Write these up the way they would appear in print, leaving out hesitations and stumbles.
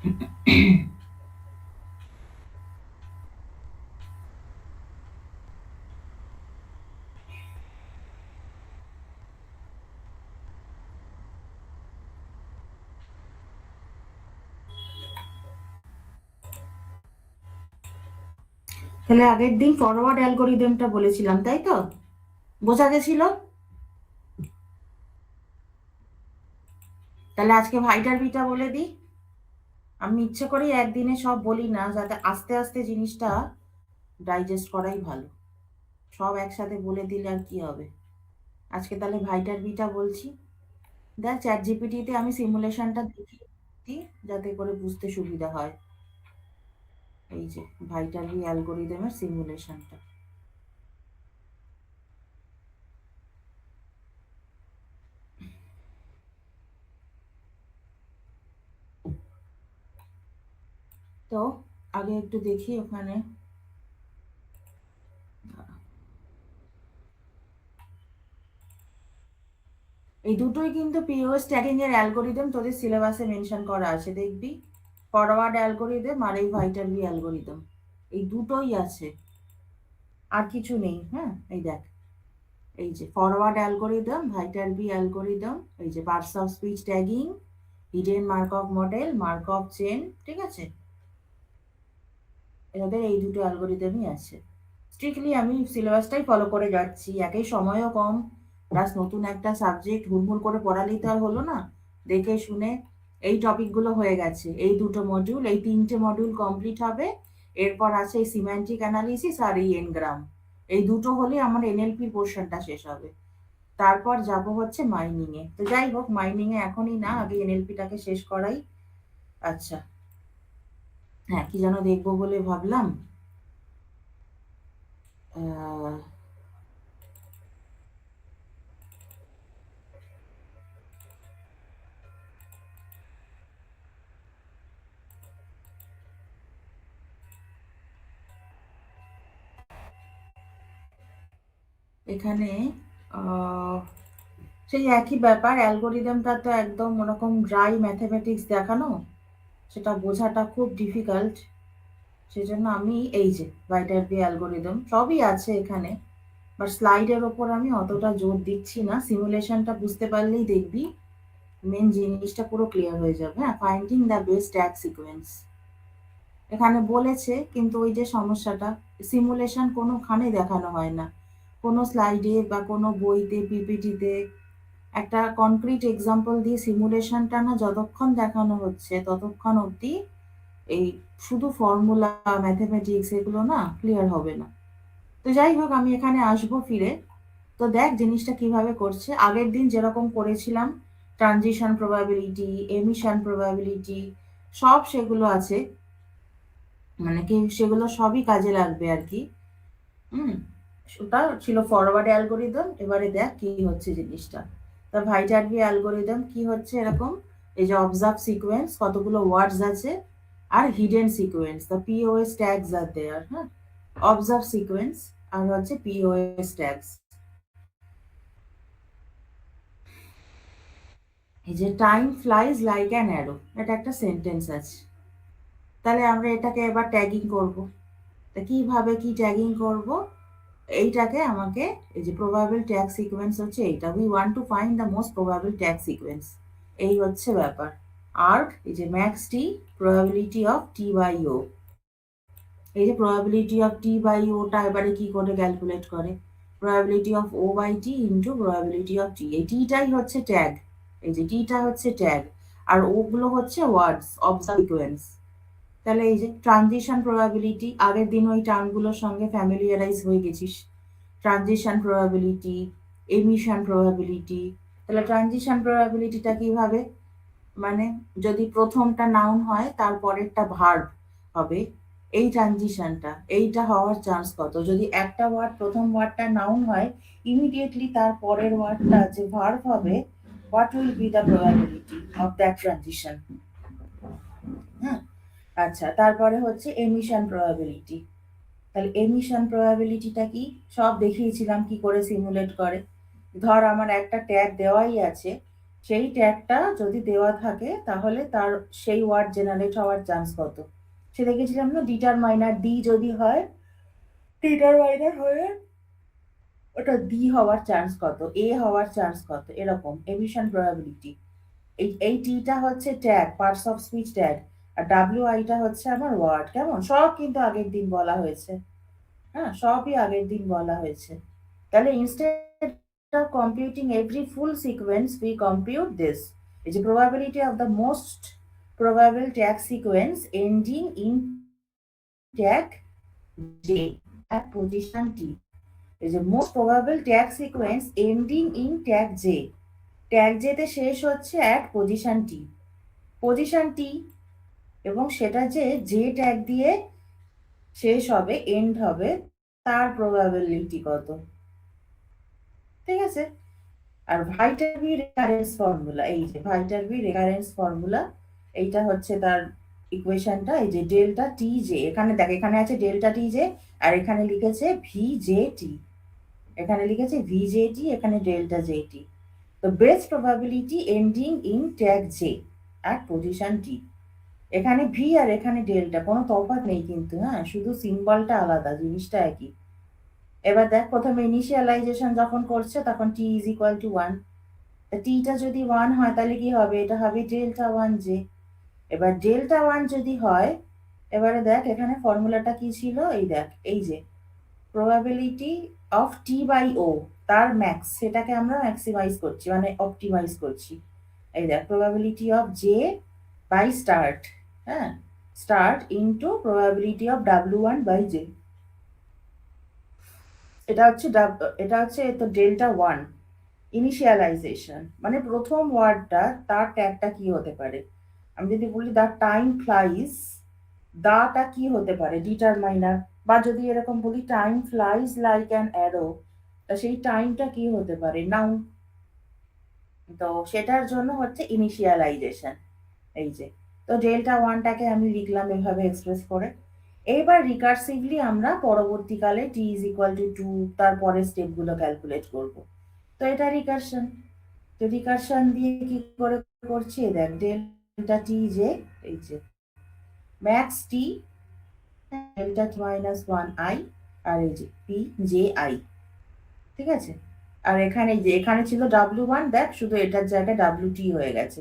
তাহলে আগের দিন ফরওয়ার্ড অ্যালগোরিদমটা বলেছিলাম, তাই তো? বোঝা গেছিল? তাহলে আজকে ভাইটার বিটা বলে দিই। আমি ইচ্ছে করেই একদিনে সব বলি না, যাতে আস্তে আস্তে জিনিসটা ডাইজেস্ট করাই ভালো। সব একসাথে বলে দিলে আর কি হবে। আজকে তাহলে ভাইটার বিটা বলছি। দেখ, চ্যাট জিপিটিতে আমি সিমুলেশনটা দেখিয়ে দিই, যাতে করে বুঝতে সুবিধা হয়। এই যে ভাইটার বি অ্যালগোরিদমের সিমুলেশনটা। তো আগে একটু দেখি ওখানে। এই দুটোই কিন্তু পিওএস ট্যাগিং এর অ্যালগোরিদম তোদের সিলেবাসে মেনশন করা আছে, দেখবি। ফরওয়ার্ড অ্যালগোরিদম আর এই ভাইটার বি অ্যালগোরিদম, এই দুটোই আছে, আর কিছু নেই। হ্যাঁ, এই দেখ, এই যে forward algorithm, Viterbi algorithm, এই যে parts of speech tagging, hidden Markov model, Markov chain, ঠিক আছে। এদের এই দুটো অ্যালগোরিদমই আছে। স্ট্রিক্টলি আমি সিলেবাসটাই ফলো করে যাচ্ছি, একই সময়ও কম, প্লাস নতুন একটা সাবজেক্ট হুড়মুড় করে পড়ালেই তো আর হলো না। দেখে শুনে এই টপিকগুলো হয়ে গেছে, এই দুটো মডিউল, এই তিনটে মডিউল কমপ্লিট হবে। এরপর আছে এই সিম্যান্টিক অ্যানালিসিস আর এই এনগ্রাম। এই দুটো হলে আমার এনএলপির পোর্শনটা শেষ হবে। তারপর যাব হচ্ছে মাইনিং এ। তো যাই হোক, মাইনিং এ এখনই না, আগে এনএলপিটাকে শেষ করাই। আচ্ছা, হ্যাঁ, কি যেন দেখবো বলে ভাবলাম। আহ, এখানে আহ, সেই একই ব্যাপার, অ্যালগোরিদমটা তো একদম ওরকম ড্রাই ম্যাথমেটিক্স দেখানো, সেটা বোঝাটা খুব ডিফিকাল্ট। সেজন্য আমি এই যে ভাইটার বি অ্যালগোরিদম সবই আছে এখানে, বাট স্লাইডের ওপর আমি অতটা জোর দিচ্ছি না। সিমুলেশনটা বুঝতে পারলেই দেখবি মেন জিনিসটা পুরো ক্লিয়ার হয়ে যাবে। হ্যাঁ, finding the best tag sequence এখানে বলেছে, কিন্তু ওই যে সমস্যাটা, সিমুলেশন কোনোখানে দেখানো হয় না, কোনো স্লাইডে বা কোনো বইতে, পিপিটিতে একটা কনক্রিট এক্সাম্পল দিয়ে সিমুলেশনটা না যতক্ষণ দেখানো হচ্ছে ততক্ষণ অবধি এই শুধু ফর্মুলা, ম্যাথমেটিক্স এগুলো না ক্লিয়ার হবে না। তো যাই হোক, আমি এখানে আসবো ফিরে। তো দেখ জিনিসটা কিভাবে করছে, আগের দিন যেরকম করেছিলাম, ট্রানজিশন প্রবাবিলিটি, এমিশন প্রবাবিলিটি, সব সেগুলো আছে, মানে কি সেগুলো সবই কাজে লাগবে আর কি। হুম, ওটা ছিল ফরওয়ার্ড অ্যালগোরিদম। এবারে দেখ কি হচ্ছে জিনিসটা। তা ভাইটারবি অ্যালগোরিদম কি হচ্ছে এরকম, এই যে অবজার্ভ সিকোয়েন্স, কতগুলো ওয়ার্ডস আছে, আর hidden sequence, the POS tags are there. হ্যাঁ, অবজার্ভ সিকোয়েন্স আর হচ্ছে পিওএস ট্যাগস। এই যে time flies like an arrow, এটা একটা সেন্টেন্স আছে। তাহলে আমরা এটাকে এবার ট্যাগিং করব। তা কিভাবে কি ট্যাগিং করব, এইটাকে আমাকে, এই যে প্রবাবল ট্যাগ সিকোয়েন্স হচ্ছে এইটা, we want to find the most probable tag sequence, এই হচ্ছে ব্যাপার। আর এই যে max T, probability of T by O, এই যে প্রবাবিলিটি অফ টি বাই ওটা এবারে কি করে ক্যালকুলেট করে, probability of O by T into probability of T, এই টিটাই হচ্ছে ট্যাগ, এই যে টিটা হচ্ছে ট্যাগ, আর ওগুলো হচ্ছে ওয়ার্ডস অফ দ্য সিকোয়েন্স। তাহলে এই যে ট্রানজিশন প্রবাবিলিটি, আগের দিন ওই টার্মগুলোর সঙ্গে ফ্যামিলিয়ারাইজ হয়ে গেছিস। Transition probability, emission probability. তাহলে ট্রানজিশন প্রবাবিলিটিটা কিভাবে, মানে যদি প্রথমটা নাউন হয় তার পরেরটা ভার্ব হবে, এই ট্রানজিশনটা, এইটা হওয়ার চান্স কত, যদি একটা ওয়ার্ড, প্রথম ওয়ার্ডটা নাউন হয়, ইমিডিয়েটলি তার পরের ওয়ার্ডটা যে ভার্ব হবে, what will be the probability of that transition. হ্যাঁ, আচ্ছা, তারপরে হচ্ছে এমিশন প্রবাবিলিটি। তাহলে এমিশন প্রবাবিলিটিটা কি, সব দেখিয়েছিলাম কি করে সিমুলেট করে। ধর আমার একটা ট্যাগ দেওয়াই আছে, সেই ট্যাগটা যদি দেওয়া থাকে তাহলে তার সেই ওয়ার্ড জেনারেট হওয়ার চান্স কত। সে দেখেছিলাম না ডিটারমাইনার ডি যদি হয়, ডিটারমাইনার হয়ে ওটা ডি হওয়ার চান্স কত, এ হওয়ার চান্স কত, এরকম এমিশন প্রবাবিলিটি। এই টিটা হচ্ছে tag, parts of speech tag, আর ডাব্লিউ আইটা হচ্ছে আমার ওয়ার্ড। কেমন সব কিন্তু আগের দিন বলা হয়েছে, হ্যাঁ সবই আগের দিন বলা হয়েছে। তাহলে instead of computing every full sequence we compute this, is a probability of the most probable tag sequence ending in tag j at position t, is a most probable tag sequence ending in tag j, tag j তে শেষ হচ্ছে at position t, position t, এবং সেটা যে যে tag দিয়ে শেষ হবে এন্ড হবে তার প্রবাবিলিটি কত। ঠিক আছে। আর ভাইটারবি রেকারেন্স ফর্মুলা, এই যে ভাইটারবি রেকারেন্স ফর্মুলা, এইটা হচ্ছে তার ইকুয়েশনটা। এই যে ডেল্টা টি জে, এখানে দেখ এখানে আছে ডেল্টা টি জে, আর এখানে লিখেছে ভি জে টি, এখানে লিখেছে ভি জে টি, এখানে ডেল্টা জে টি। তো best probability ending in tag J at position T, এখানে ভি আর এখানে ডেল্টা, কোনো তফাৎ নেই কিন্তু, হ্যাঁ শুধু সিম্বলটা আলাদা, জিনিসটা একই। এবার দেখ প্রথমে ইনিশিয়ালাইজেশন যখন করছে তখন টি ইজ ইকুয়াল টু ওয়ান, টিটা যদি ওয়ান হয় তাহলে কি হবে, এটা হবে ডেল্টা ওয়ান জে। এবার ডেল্টা ওয়ান যদি হয়, এবারে দেখ এখানে ফর্মুলাটা কি ছিল, এই দেখ এই যে প্রবাবিলিটি অফ টি বাই ও, তার ম্যাক্স, সেটাকে আমরা ম্যাক্সিমাইজ করছি মানে অপটিমাইজ করছি। এই দেখ probability of J by start, হ্যাঁ start into probability of W one by J, এটা হচ্ছে তো ডেল্টা ওয়ান ইনিশিয়ালাইজেশন, মানে প্রথম ওয়ার্ডটা তার ট্যাগটা কি হতে পারে। আমি যদি বলি দ্য টাইম ফ্লাইজ, দাটা কি হতে পারে ডিটারমাইনার, বা যদি এরকম বলি time flies like an arrow, তা সেই টাইমটা কি হতে পারে নাউন। তো সেটার জন্য হচ্ছে ইনিশিয়ালাইজেশন, এই যে। তো ডেল্টা ওয়ানটাকে আমি লিখলাম এভাবে এক্সপ্রেস করে। এইবার রিকার্সিভলি আমরা পরবর্তীকালে টি ইজ ইকুয়াল টু টু তারপরে স্টেপগুলো ক্যালকুলেট করব। তো এটা রিকারশন। তো রিকারশন দিয়ে কি করে করছি, দেখ ডেল্টা টি যে, এই যে max T delta T minus one I, আর এই যে পি জে আই, ঠিক আছে। আর এখানে যে এখানে ছিল ডাব্লিউ ওয়ান, দেখ শুধু এটার জায়গায় ডাব্লিউ টি হয়ে গেছে।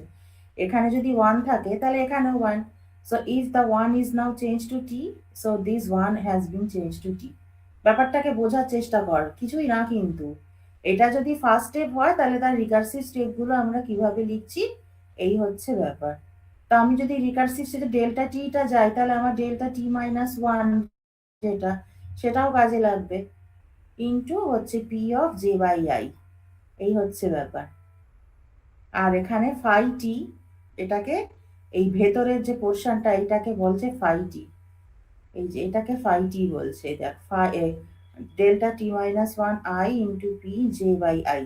এখানে যদি ওয়ান থাকে তাহলে এখানেও one, so if the one is now change to T, so this one has been change to T. ব্যাপারটাকে বোঝার চেষ্টা কর, কিছুই না কিন্তু। এটা যদি ফার্স্ট স্টেপ হয় তাহলে তার রিকার্সিভ স্টেপগুলো আমরা কিভাবে লিখছি, এই হচ্ছে ব্যাপার। তো আমি যদি রিকার্সিভ স্টেপে ডেল্টা টিটা যাই তাহলে আমার ডেল্টা টি মাইনাস ওয়ান যেটা, সেটাও কাজে লাগবে, ইন্টু হচ্ছে P of J by I, এই হচ্ছে ব্যাপার। আর এখানে ফাই টি, এটাকে এই ভেতরের যে পোর্শনটা এটাকে বলছে ফাই টি, এই যে এটাকে ফাই টি বলছে, দেখ delta T minus one I into P J by I,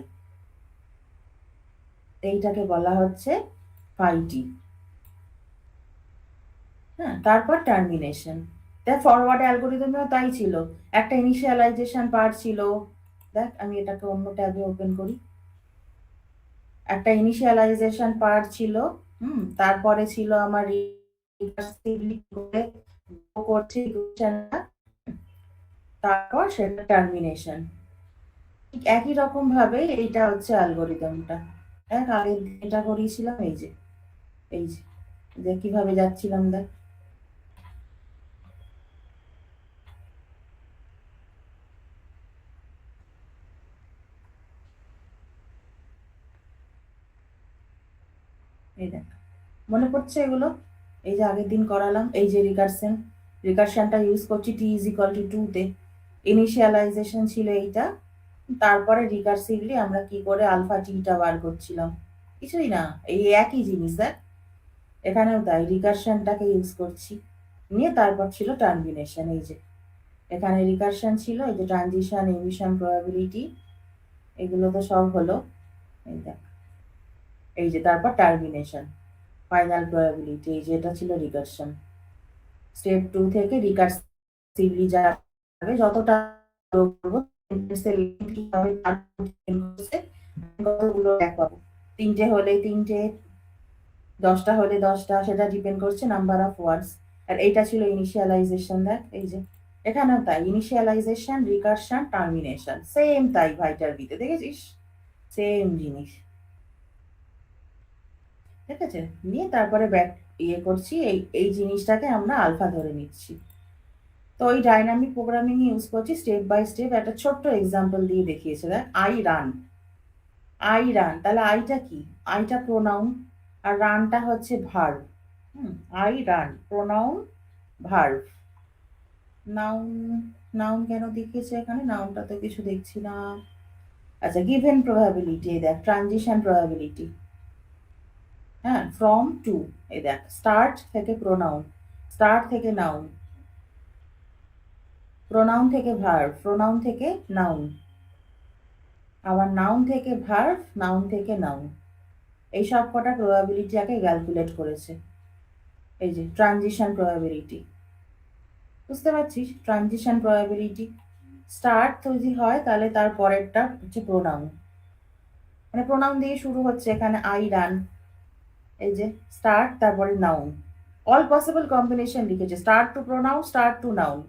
এইটাকে বলা হচ্ছে ফাই টি। হ্যাঁ তারপর টার্মিনেশন, দেখ ফরওয়ার্ড অ্যালগোরিদমেও তাই ছিল, একটা ইনিশিয়ালাইজেশন পার্ট ছিল। দেখ আমি এটাকে অন্য ট্যাবে ওপেন করি, একটা ইনিশিয়ালাইজেশন পার্ট ছিল, তারপরে ছিল আমার রিকার্সিভলি করে করছি ইকুয়েশনটা, তারপর সেটা টার্মিনেশন। ঠিক একই রকম ভাবে এইটা হচ্ছে অ্যালগোরিদমটা। দেখ আগে এটা করিয়েছিলাম, এই যে এই যে দেখ কিভাবে যাচ্ছিলাম, দেখ এই দেখ মনে পড়ছে এগুলো, এই যে আগের দিন করালাম, এই যে রিকারশনটা ইউজ করছি টি ইজ ইকুয়াল টু টু তে, ইনিশিয়ালাইজেশন ছিল এইটা, তারপরে রিকার্সিভলি আমরা কি করে আলফা টিটা বার করছিলাম, কিছুই না, এই একই জিনিস দেখ এখানেও তাই রিকারশনটাকে ইউজ করছি, নিয়ে তারপর ছিল টার্মিনেশন। এই যে এখানে রিকারশন ছিল, এই যে ট্রানজিশন এমিশন প্রবাবিলিটি, এগুলো তো সব হলো, এই দেখ এই যে তারপর টার্মিনেশন ফাইনাল প্রবাবিলিটি, এই যে এটা ছিল রিকারশন। স্টেপ টু থেকে রিকার্সিভলি যাবে, যতটা করবো কতগুলো দেখাবো। তিনটে হলে তিনটে, 10টা হলে 10টা, সেটা ডিপেন্ড করছে নাম্বার অফ ওয়ার্ডস। আর এইটা ছিল ইনিশিয়ালাইজেশন, দেখ এই যে এখানেও তাই, ইনিশিয়ালাইজেশন, রিকারশন, টার্মিনেশন, সেম তাই ভাইটার বিতে, দেখেছিস? সেম জিনিস। ঠিক আছে, নিয়ে তারপরে ব্যাক করছি, এই এই জিনিসটাকে আমরা আলফা ধরে নিচ্ছি। তো ওই ডাইনামিক প্রোগ্রামিং ইউজ করছি, স্টেপ বাই স্টেপ একটা ছোট্ট এক্সাম্পল দিয়ে দেখিয়েছে। দেখ, আই রান, আই রান, তাহলে আইটা কি? আইটা প্রোনাউন, আর রানটা হচ্ছে verb. I run pronoun, verb. Noun, noun কেন দেখিয়েছে এখানে? নাউনটা তো কিছু দেখছি না। আচ্ছা, গিভেন প্রবাবিলিটি, দেখ ট্রানজিশন প্রবাবিলিটি। হ্যাঁ, ফ্রম টু, এই দেখ স্টার্ট থেকে প্রোনাউন, স্টার্ট থেকে নাউন, প্রোনাউন থেকে ভার্ব, প্রোনাউন থেকে নাউন, আবার নাউন থেকে ভার্ব, নাউন থেকে নাউন। এই সব কটা প্রবাবিলিটি আগে ক্যালকুলেট করেছে। এই যে ট্রানজিশন প্রবাবিলিটি, বুঝতে পারছিস? ট্রানজিশন প্রবাবিলিটি, স্টার্ট যদি হয় তাহলে তার পরেরটা হচ্ছে প্রোনাউন, মানে প্রোনাউন দিয়ে শুরু হচ্ছে, এখানে আই রান, এই যে স্টার্ট তারপরে নাউন, অল পসিবল কম্বিনেশন লিখেছে, start to pronoun, start to noun.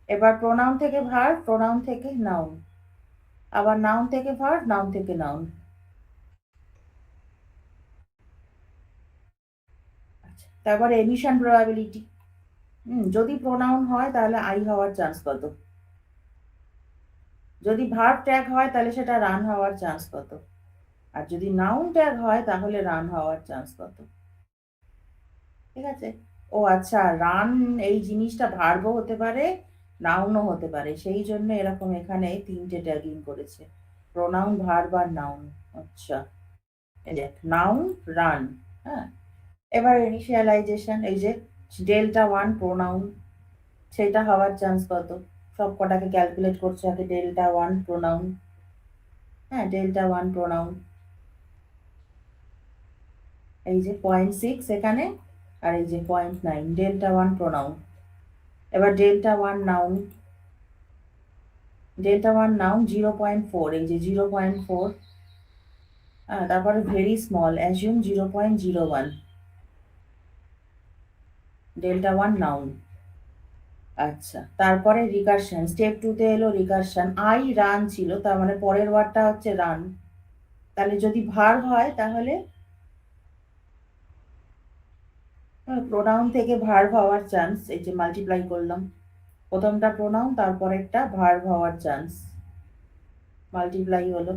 এবার প্রোনাউন থেকে ভার্ব, প্রোনাউন থেকে নাউন, আবার নাউন থেকে ভার্ব, নাউন থেকে নাউন। আচ্ছা, তারপরে এমিশন প্রবাবিলিটি, যদি প্রোনাউন হয় তাহলে আই হওয়ার চান্স কত, যদি ভার্ব ট্যাগ হয় তাহলে সেটা রান হওয়ার চান্স কত, আর যদি নাউন ট্যাগ হয় তাহলে রান হওয়ার চান্স কত। ঠিক আছে? ও আচ্ছা, রান এই জিনিসটা ভার্বও হতে পারে, নাউনও হতে পারে, সেই জন্য এরকম এখানে তিনটে ট্যাগিং করেছে, প্রোনাউন, ভার্ব আর নাউন। আচ্ছা, এই দেখ নাউন, রান। হ্যাঁ, এবার ইনিশিয়ালাইজেশন, এই যে ডেল্টা ওয়ান প্রোনাউন, সেটা হওয়ার চান্স কত? সব কটাকে ক্যালকুলেট করছে আগে, ডেল্টা ওয়ান প্রোনাউন। হ্যাঁ, ডেল্টা ওয়ান প্রোনাউন, এই যে 0.6 এখানে, আর এই যে 0.9, ডেল্টা ওয়ান প্রোনাউন। এবার delta one noun, delta one noun 0.4, এই যে 0.4। হ্যাঁ, তারপরে very small, assume 0.01, delta one noun. আচ্ছা, তারপরে রিকারশন, স্টেপ টুতে এলো রিকারশন, আই রান ছিল, তার মানে পরের ওয়ার্ডটা হচ্ছে রান, তাহলে যদি ভার্ব হয় তাহলে প্রোনাউন থেকে ভার্ব হওয়ার চান্স, এই যে মাল্টিপ্লাই করলাম, প্রথমটা প্রোনাউন তারপর একটা ভার্ব হওয়ার চান্স, মাল্টিপ্লাই হলো।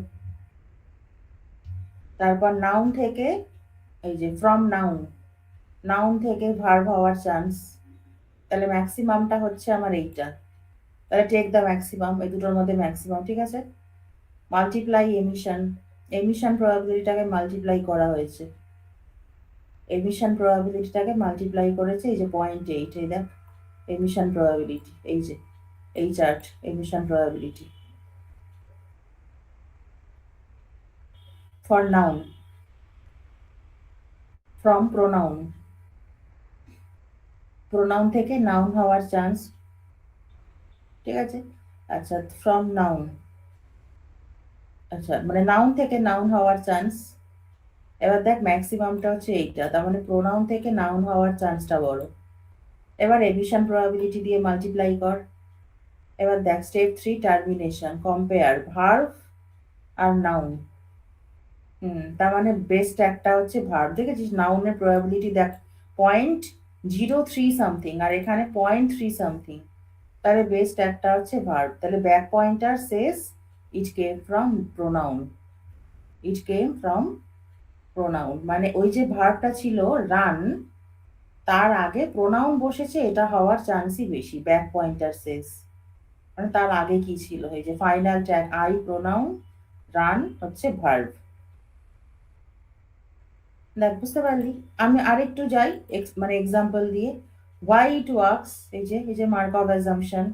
তারপর নাউন থেকে, এই যে ফ্রম নাউন, নাউন থেকে ভার্ব হওয়ার চান্স, তাহলে ম্যাক্সিমামটা হচ্ছে আমার এইটা, তাহলে টেক দ্য ম্যাক্সিমাম, এই দুটোর মধ্যে ম্যাক্সিমাম। ঠিক আছে, মাল্টিপ্লাই এমিশন, এমিশন প্রবাবিলিটিটাকে মাল্টিপ্লাই করা হয়েছে, এমিশন প্রবাবিলিটিটাকে মাল্টিপ্লাই করেছে, এই যে 0.8, এই দেখ এমিশন প্রবাবিলিটি, এই যে এই chart, emission probability for noun, from pronoun, pronoun থেকে নাউন হওয়ার চান্স। ঠিক আছে, আচ্ছা ফ্রম নাউন, আচ্ছা মানে নাউন থেকে নাউন হওয়ার চান্স। এবার দেখ ম্যাক্সিমামটা হচ্ছে এইটা, তার মানে প্রোনাউন থেকে নাউন হওয়ার চান্সটা বড়। এবার এমিশন প্রবাবিলিটি দিয়ে মাল্টিপ্লাই কর। এবার দেখ স্টেপ 3, টার্মিনেশন, কম্পেয়ার ভার্ব আর নাউন। তার মানে বেস্ট একটা হচ্ছে ভার্ব, দেখেছিস নাউনের প্রবাবিলিটি দেখ 0.03 সামথিং, আর এখানে 0.3 সামথিং, তাহলে বেস্ট একটা হচ্ছে ভার্ব, তাহলে back pointer says it came from pronoun, it came from pronoun, মানে ওই যে ভার্বটা ছিল রান, তার আগে প্রোনাউন বসেছে, এটা হওয়ার চান্সই বেশি, ব্যাক পয়েন্টার সেস, মানে তার আগে কি ছিল, এই যে final tag I pronoun, run হচ্ছে ভার্ব। দেখ বুঝতে পারলি? আমি আরেকটু যাই, মানে এক্সাম্পল দিয়ে, হোয়াই ইট ওয়ার্কস, এই যে মার্কভ অ্যাজাম্পশন,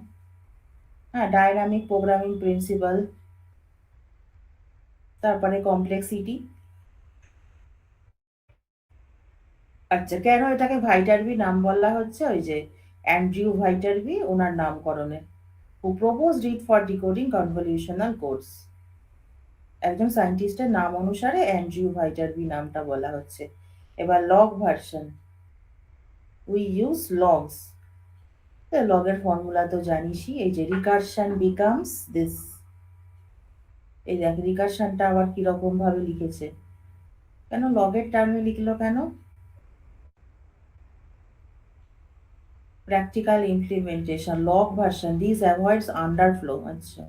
হ্যাঁ, ডায়নামিক প্রোগ্রামিং প্রিন্সিপাল, তারপরে কমপ্লেক্সিটি। আচ্ছা, কেন এটাকে ভাইটারবি নাম বলা হচ্ছে? ওই যে অ্যান্ড্রিউ ভাইটারবি, ওনার নামকরণে, who proposed it for decoding convolutional codes. একজন সায়েন্টিস্টের নাম অনুসারে অ্যান্ড্রিউ ভাইটারবি নামটা বলা হচ্ছে। এবার log version, we use logs. লগের ফর্মুলা তো জানিসই, এই যে রিকারশন বিকামস দিস। এই দেখ রিকারশনটা আবার কিরকম ভাবে লিখেছে, কেন লগের টার্মে লিখলো কেন? practical implementation log version these avoids underflow, আচ্ছা।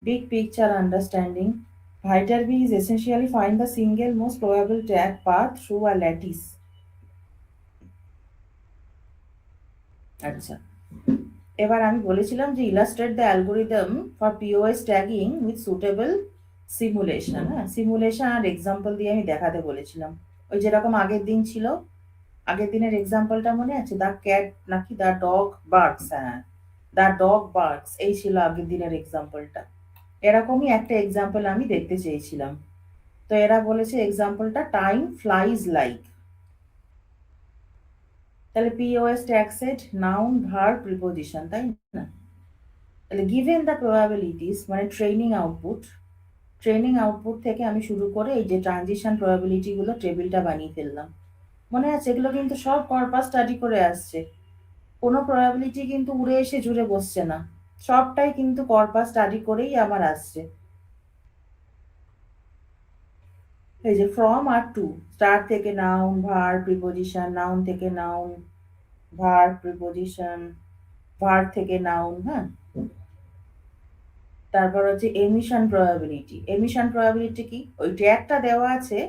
big picture understanding, Viterbi is essentially find the single most probable tag path through a lattice, আচ্ছা। এবার আমি বলেছিলাম যে illustrate the algorithm for POS tagging with suitable simulation, হ্যাঁ simulation আর example দিয়ে আমি দেখাতে বলেছিলাম। ওই যেরকম আগের দিন ছিল, আগের দিনের এক্সাম্পলটা মনে আছে? দ্য ক্যাট নাকি দ্য ডগ বার্কস, হ্যাঁ দ্য ডগ বার্কস, এই ছিল আগের দিনের এক্সাম্পলটা। এরকমই একটা এক্সাম্পল আমি দেখতে চেয়েছিলাম। তো এরা বলেছে এক্সাম্পলটা টাইম ফ্লাইজ লাইক। তাহলে POS tag set noun verb preposition, তাই না? তাহলে গিভেন দ্য প্রবাবিলিটিস মানে ট্রেনিং আউটপুট থেকে আমি শুরু করে এই যে ট্রানজিশন প্রবাবিলিটি গুলো টেবিলটা বানিয়ে ফেললাম। মনে আছে এগুলো কিন্তু সব কর্পাস স্টাডি করে আসছে, কোনো প্রবাবিলিটি কিন্তু উড়ে এসে জুড়ে বসছে না, সবটাই কিন্তু কর্পাস স্টাডি করেই আমার আসছে। এই যে ফ্রম আর টু, স্টার্ট থেকে নাউন ভার্ব প্রিপোজিশন, নাউন থেকে নাউন ভার্ব প্রিপোজিশন, ভার্ব থেকে নাউন, হ্যাঁ। তারপর হচ্ছে এমিশন প্রবাবিলিটি। এমিশন প্রবাবিলিটি কি? ওই ট্যাগটা দেওয়া আছে,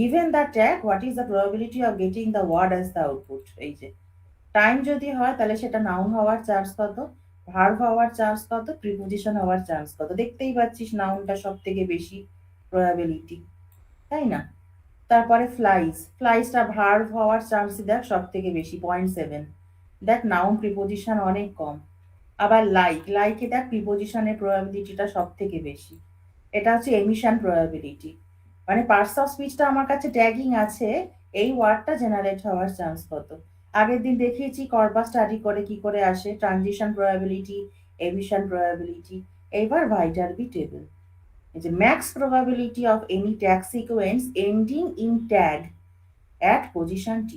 given the tag what is the probability of getting the word as the output। এই যে টাইম যদি হয় তাহলে সেটা নাউন হওয়ার চান্স কত, ভার্ব হওয়ার চান্স কত, প্রিপোজিশন হওয়ার চান্স কত। দেখতেই পাচ্ছিস নাউনটা সব থেকে বেশি প্রবাবিলিটি, তাই না? তারপরে ফ্লাইজটা ভার্ব হওয়ার চান্স দেখ সব থেকে বেশি 0.7, দেখ নাউন প্রিপোজিশন অনেক কম। আবার লাইকে দেখ প্রিপোজিশনের প্রবাবিলিটিটা সব থেকে বেশি। এটা হচ্ছে এমিশন প্রবাবিলিটি, মানে পার্টস অফ স্পিচটা আমার কাছে ট্যাগিং আছে, এই ওয়ার্ডটা জেনারেট হওয়ার চান্স কত। আগের দিন দেখিয়েছি কর্পাস স্টাডি করে কি করে আসে, ট্রানজিশন প্রবাবিলিটি, এমিশন প্রবাবিলিটি। এবার ভাইটারবি টেবিল, এই যে max probability of any tag sequence ending in tag at position t.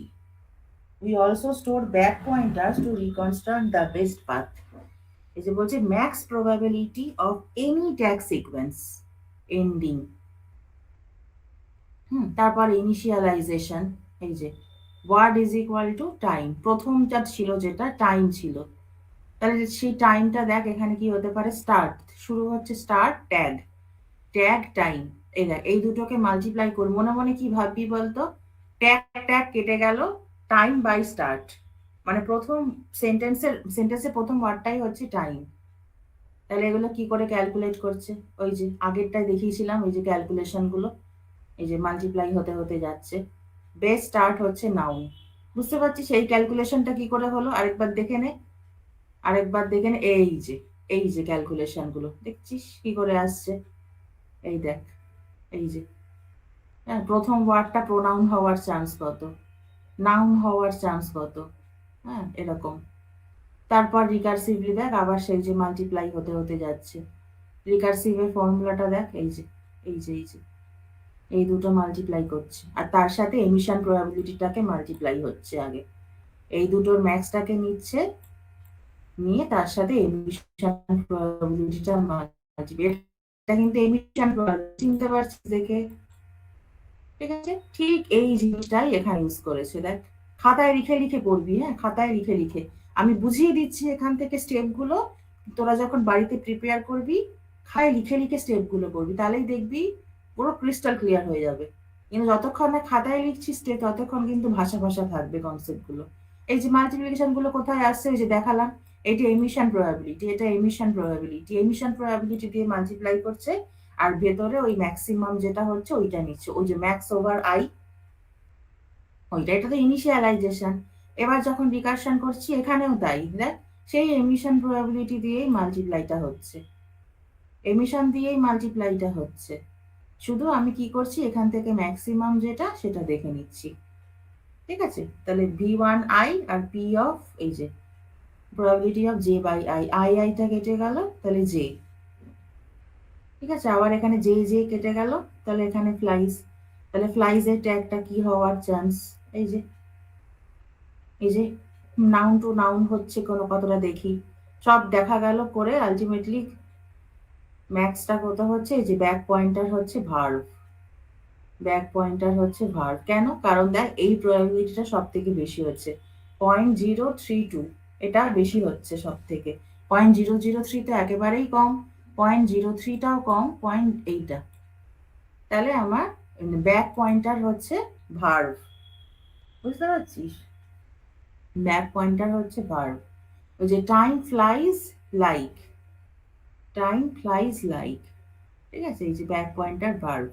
We also store back pointers to reconstruct the best path. এই যে বলছে max probability of any tag sequence ending, তারপর initialization, এই যে word is equal to time, প্রথমটা ছিল যেটা time ছিল, তাহলে সেই টাইমটা দেখ এখানে কি হতে পারে, স্টার্ট, শুরু হচ্ছে স্টার্ট ট্যাগ, ট্যাগ টাইম। এই দেখ এই দুটোকে মাল্টিপ্লাই করে মনে মনে কি ভাববি বলতো, ট্যাগ ট্যাগ কেটে গেল, টাইম বাই স্টার্ট, মানে প্রথম সেন্টেন্সের প্রথম ওয়ার্ডটাই হচ্ছে টাইম। তাহলে এগুলো কি করে ক্যালকুলেট করছে, ওই যে আগেরটাই দেখিয়েছিলাম, ওই যে ক্যালকুলেশন গুলো, এই যে মাল্টিপ্লাই হতে হতে যাচ্ছে। বেস স্টার্ট হচ্ছে নাউন, বুঝতে পারছিস এই ক্যালকুলেশনটা কি করে হলো, আরেকবার দেখে নে, এই যে ক্যালকুলেশন গুলো দেখছিস কি করে আসছে, এই দেখ, এই যে হ্যাঁ প্রথম ওয়ার্ডটা প্রোনাউন হওয়ার চান্স কত, নাউন হওয়ার চান্স কত, হ্যাঁ এরকম। তারপর রিকার্সিভলি দেখ আবার সেই যে মাল্টিপ্লাই হতে হতে যাচ্ছে, রিকার্সিভের ফর্মুলাটা দেখ, এই যে এই দুটো মাল্টিপ্লাই করছে, আর তার সাথে এমিশন প্রবাবিলিটিটাকে মাল্টিপ্লাই হচ্ছে আগে, এই দুটোর ম্যাক্সটাকে নিচ্ছে, নিয়ে তার সাথে এমিশন প্রবাবিলিটিটা মাল্টিপ্লাই, এটা কিন্তু এমিশন প্রবাবিলিটি, চিনতে পারছিস দেখে? ঠিক আছে, ঠিক এই জিনিসটাই এখানে ইউজ করেছে, দেখ খাতায় লিখে লিখে পড়বি, হ্যাঁ খাতায় লিখে লিখে, আমি বুঝিয়ে দিচ্ছি এখান থেকে স্টেপগুলো, তোরা যখন বাড়িতে প্রিপেয়ার করবি খাতায় লিখে লিখে স্টেপগুলো করবি, তাহলেই দেখবি পুরো ক্রিস্টাল ক্লিয়ার হয়ে যাবে। কিন্তু যতক্ষণ না খাতায় লিখছিস ততক্ষণ কিন্তু ভাষা ভাষা থাকবে কনসেপ্ট গুলো। এই যে মাল্টিপ্লিকেশন গুলো কোথায় আসছে, ওই যে দেখালাম, এটা এমিশন প্রবাবিলিটি, এটা এমিশন প্রবাবিলিটি, এমিশন প্রবাবিলিটি দিয়ে মাল্টিপ্লাই করছে, আর ভেতরে ওই ম্যাক্সিমাম যেটা হচ্ছে ওইটা নিচ্ছে, ওই যে ম্যাক্স ওভার আই, ওইটা, এটা তো ইনিশিয়ালাইজেশন। এবার যখন রিকারশন করছি এখানেও তাই, দেখ সেই এমিশন প্রবাবিলিটি দিয়েই মাল্টিপ্লাইটা হচ্ছে, এমিশন দিয়েই মাল্টিপ্লাইটা হচ্ছে, শুধু আমি কি করছি এখান থেকে ম্যাক্সিমাম যেটা সেটা দেখে নিচ্ছি। ঠিক আছে, তাহলে v1i আর p অফ এই যে probability of j by i, আইটা কেটে গেল, তাহলে j, ঠিক আছে, আবার এখানে যে কেটে গেল, তাহলে এখানে ফ্লাইজ, তাহলে ফ্লাইজের ট্যাগটা কি হওয়ার চান্স, এই যে এই যে নাউন টু নাউন হচ্ছে কোনো কতটা দেখি, সব দেখা গেল করে আলটিমেটলি ম্যাক্সটা কত হচ্ছে, এই যে ব্যাক পয়েন্টার হচ্ছে ভার্ব, ব্যাক পয়েন্টার হচ্ছে ভার্ব। কেন? কারণ দেখ এই প্রবাবিলিটিটা সব থেকে বেশি হচ্ছে 0.032, এটা বেশি হচ্ছে সব থেকে। 0.003 তো একেবারেই কম, 0.03টাও কম, এইটা, তাহলে আমার ব্যাক পয়েন্টার হচ্ছে ভার্ব, বুঝতে পারছিস? ব্যাক পয়েন্টার হচ্ছে ভার্ব। ওই যে time flies like, time flies like, ঠিক আছে, এই যে ব্যাক পয়েন্টার ভার্ব,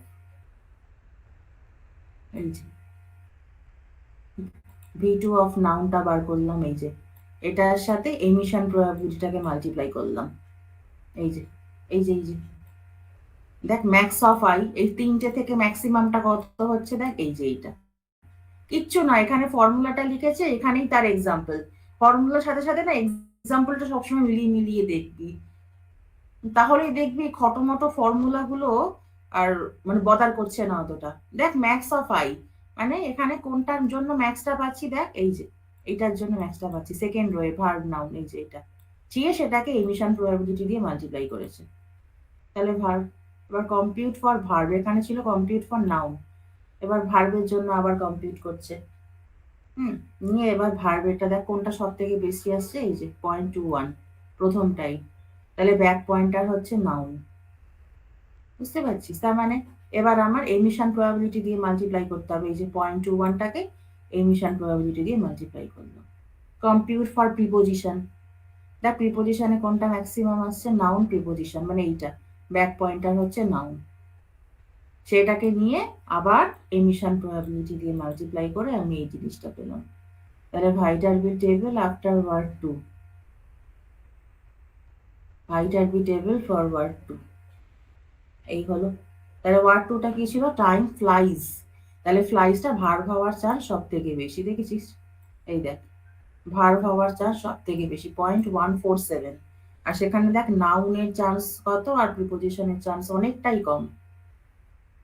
এই যে V2 অফ নাউনটা বার করলাম, এই যে এটার সাথে এমিশন প্রবাবিলিটিটাকে মাল্টিপ্লাই করলাম, এই যে এই যে এই যে দেখ ম্যাক্স অফ আই, এই তিনটে থেকে ম্যাক্সিমামটা কত হচ্ছে দেখ, এই যে এইটা, কিচ্ছু না, এখানে ফর্মুলাটা লিখেছে, এখানেই তার এক্সাম্পল, ফর্মুলার সাথে সাথে না এক্সাম্পলটা সবসময় মিলিয়ে মিলিয়ে দেখবি, তাহলেই দেখবি খটোমটো ফর্মুলা গুলো আর মানে বদার করছে না অতটা। দেখ ম্যাক্স অফ আই, মানে এখানে কোনটার জন্য ম্যাক্সটা পাচ্ছি দেখ, এই যে এইটার জন্য ম্যাক্সটা পাচ্ছি, সেকেন্ড রোয়ে ভার্ব নাউন, এই যে এটা চিয়ে সেটাকে এমিশন প্রবাবিলিটি দিয়ে মাল্টিপ্লাই করেছে, তাহলে ভার্ব। এবার কম্পিউট ফর ভার্ব, এখানে ছিল কম্পিউট ফর নাউন, এবার ভার্বের জন্য আবার কম্পিউট করছে। হুম, নিয়ে এবার ভার্বেরটা দেখ কোনটা সব থেকে বেশি আসছে, এই যে 0.21, প্রথমটাই, তাহলে ব্যাক পয়েন্টার হচ্ছে নাউন, বুঝতে পারছিস? তার মানে এবার আমার এমিশন প্রবাবিলিটি দিয়ে মাল্টিপ্লাই করতে হবে, এই যে 0.21টাকে এমিশন প্রবাবিলিটি দিয়ে মাল্টিপ্লাই করলাম। কম্পিউট ফর প্রিপোজিশন, দেখ প্রিপোজিশনে কোনটা ম্যাক্সিমাম আসছে, নাউন প্রিপোজিশন, মানে এইটা ব্যাক পয়েন্টার হচ্ছে নাউন, সেটাকে নিয়ে আবার এমিশন প্রবাবিলিটি দিয়ে মাল্টিপ্লাই করে আমি এই জিনিসটা পেলাম। তাহলে Viterbi table after word 2, Viterbi table for word 2, এই হলো। তাহলে ওয়ার্ড 2টা কি ছিল, টাইম ফ্লাইজ, তাহলে ফ্লাইজটা ভার্ব হওয়ার চান্স সব থেকে বেশি, দেখেছিস? এই দেখ ভার্ব হওয়ার চান্স সব থেকে বেশি 0.147, আর সেখানে দেখ নাউনের চান্স কত আর প্রিপোজিশনের চান্স অনেকটাই কম,